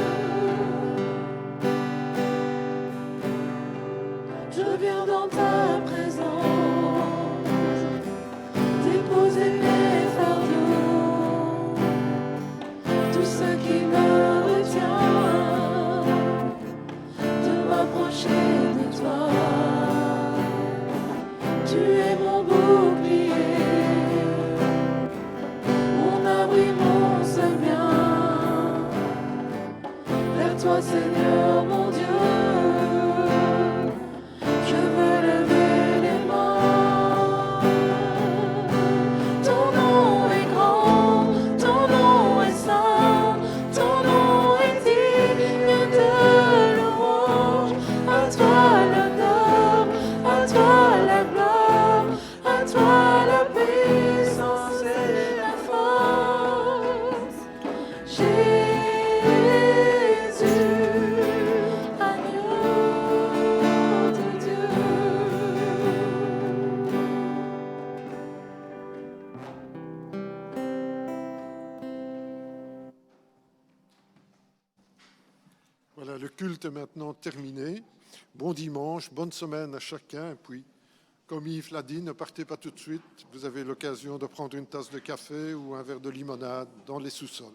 Je viens dans ta présence, déposer mes fardeaux, tout ce qui me retient de m'approcher de toi. Tu es mon bouclier, mon abri, mon seul bien. Vers toi, Seigneur mon Dieu, je veux lever les mains. Ton nom est grand, ton nom est saint, ton nom est digne de louange. À toi l'honneur, à toi la gloire, à toi la puissance et la force. Jésus, agneau de Dieu. Voilà, le culte est maintenant terminé. Bon dimanche, bonne semaine à chacun. Et puis, comme Yves l'a dit, ne partez pas tout de suite. Vous avez l'occasion de prendre une tasse de café ou un verre de limonade dans les sous-sols.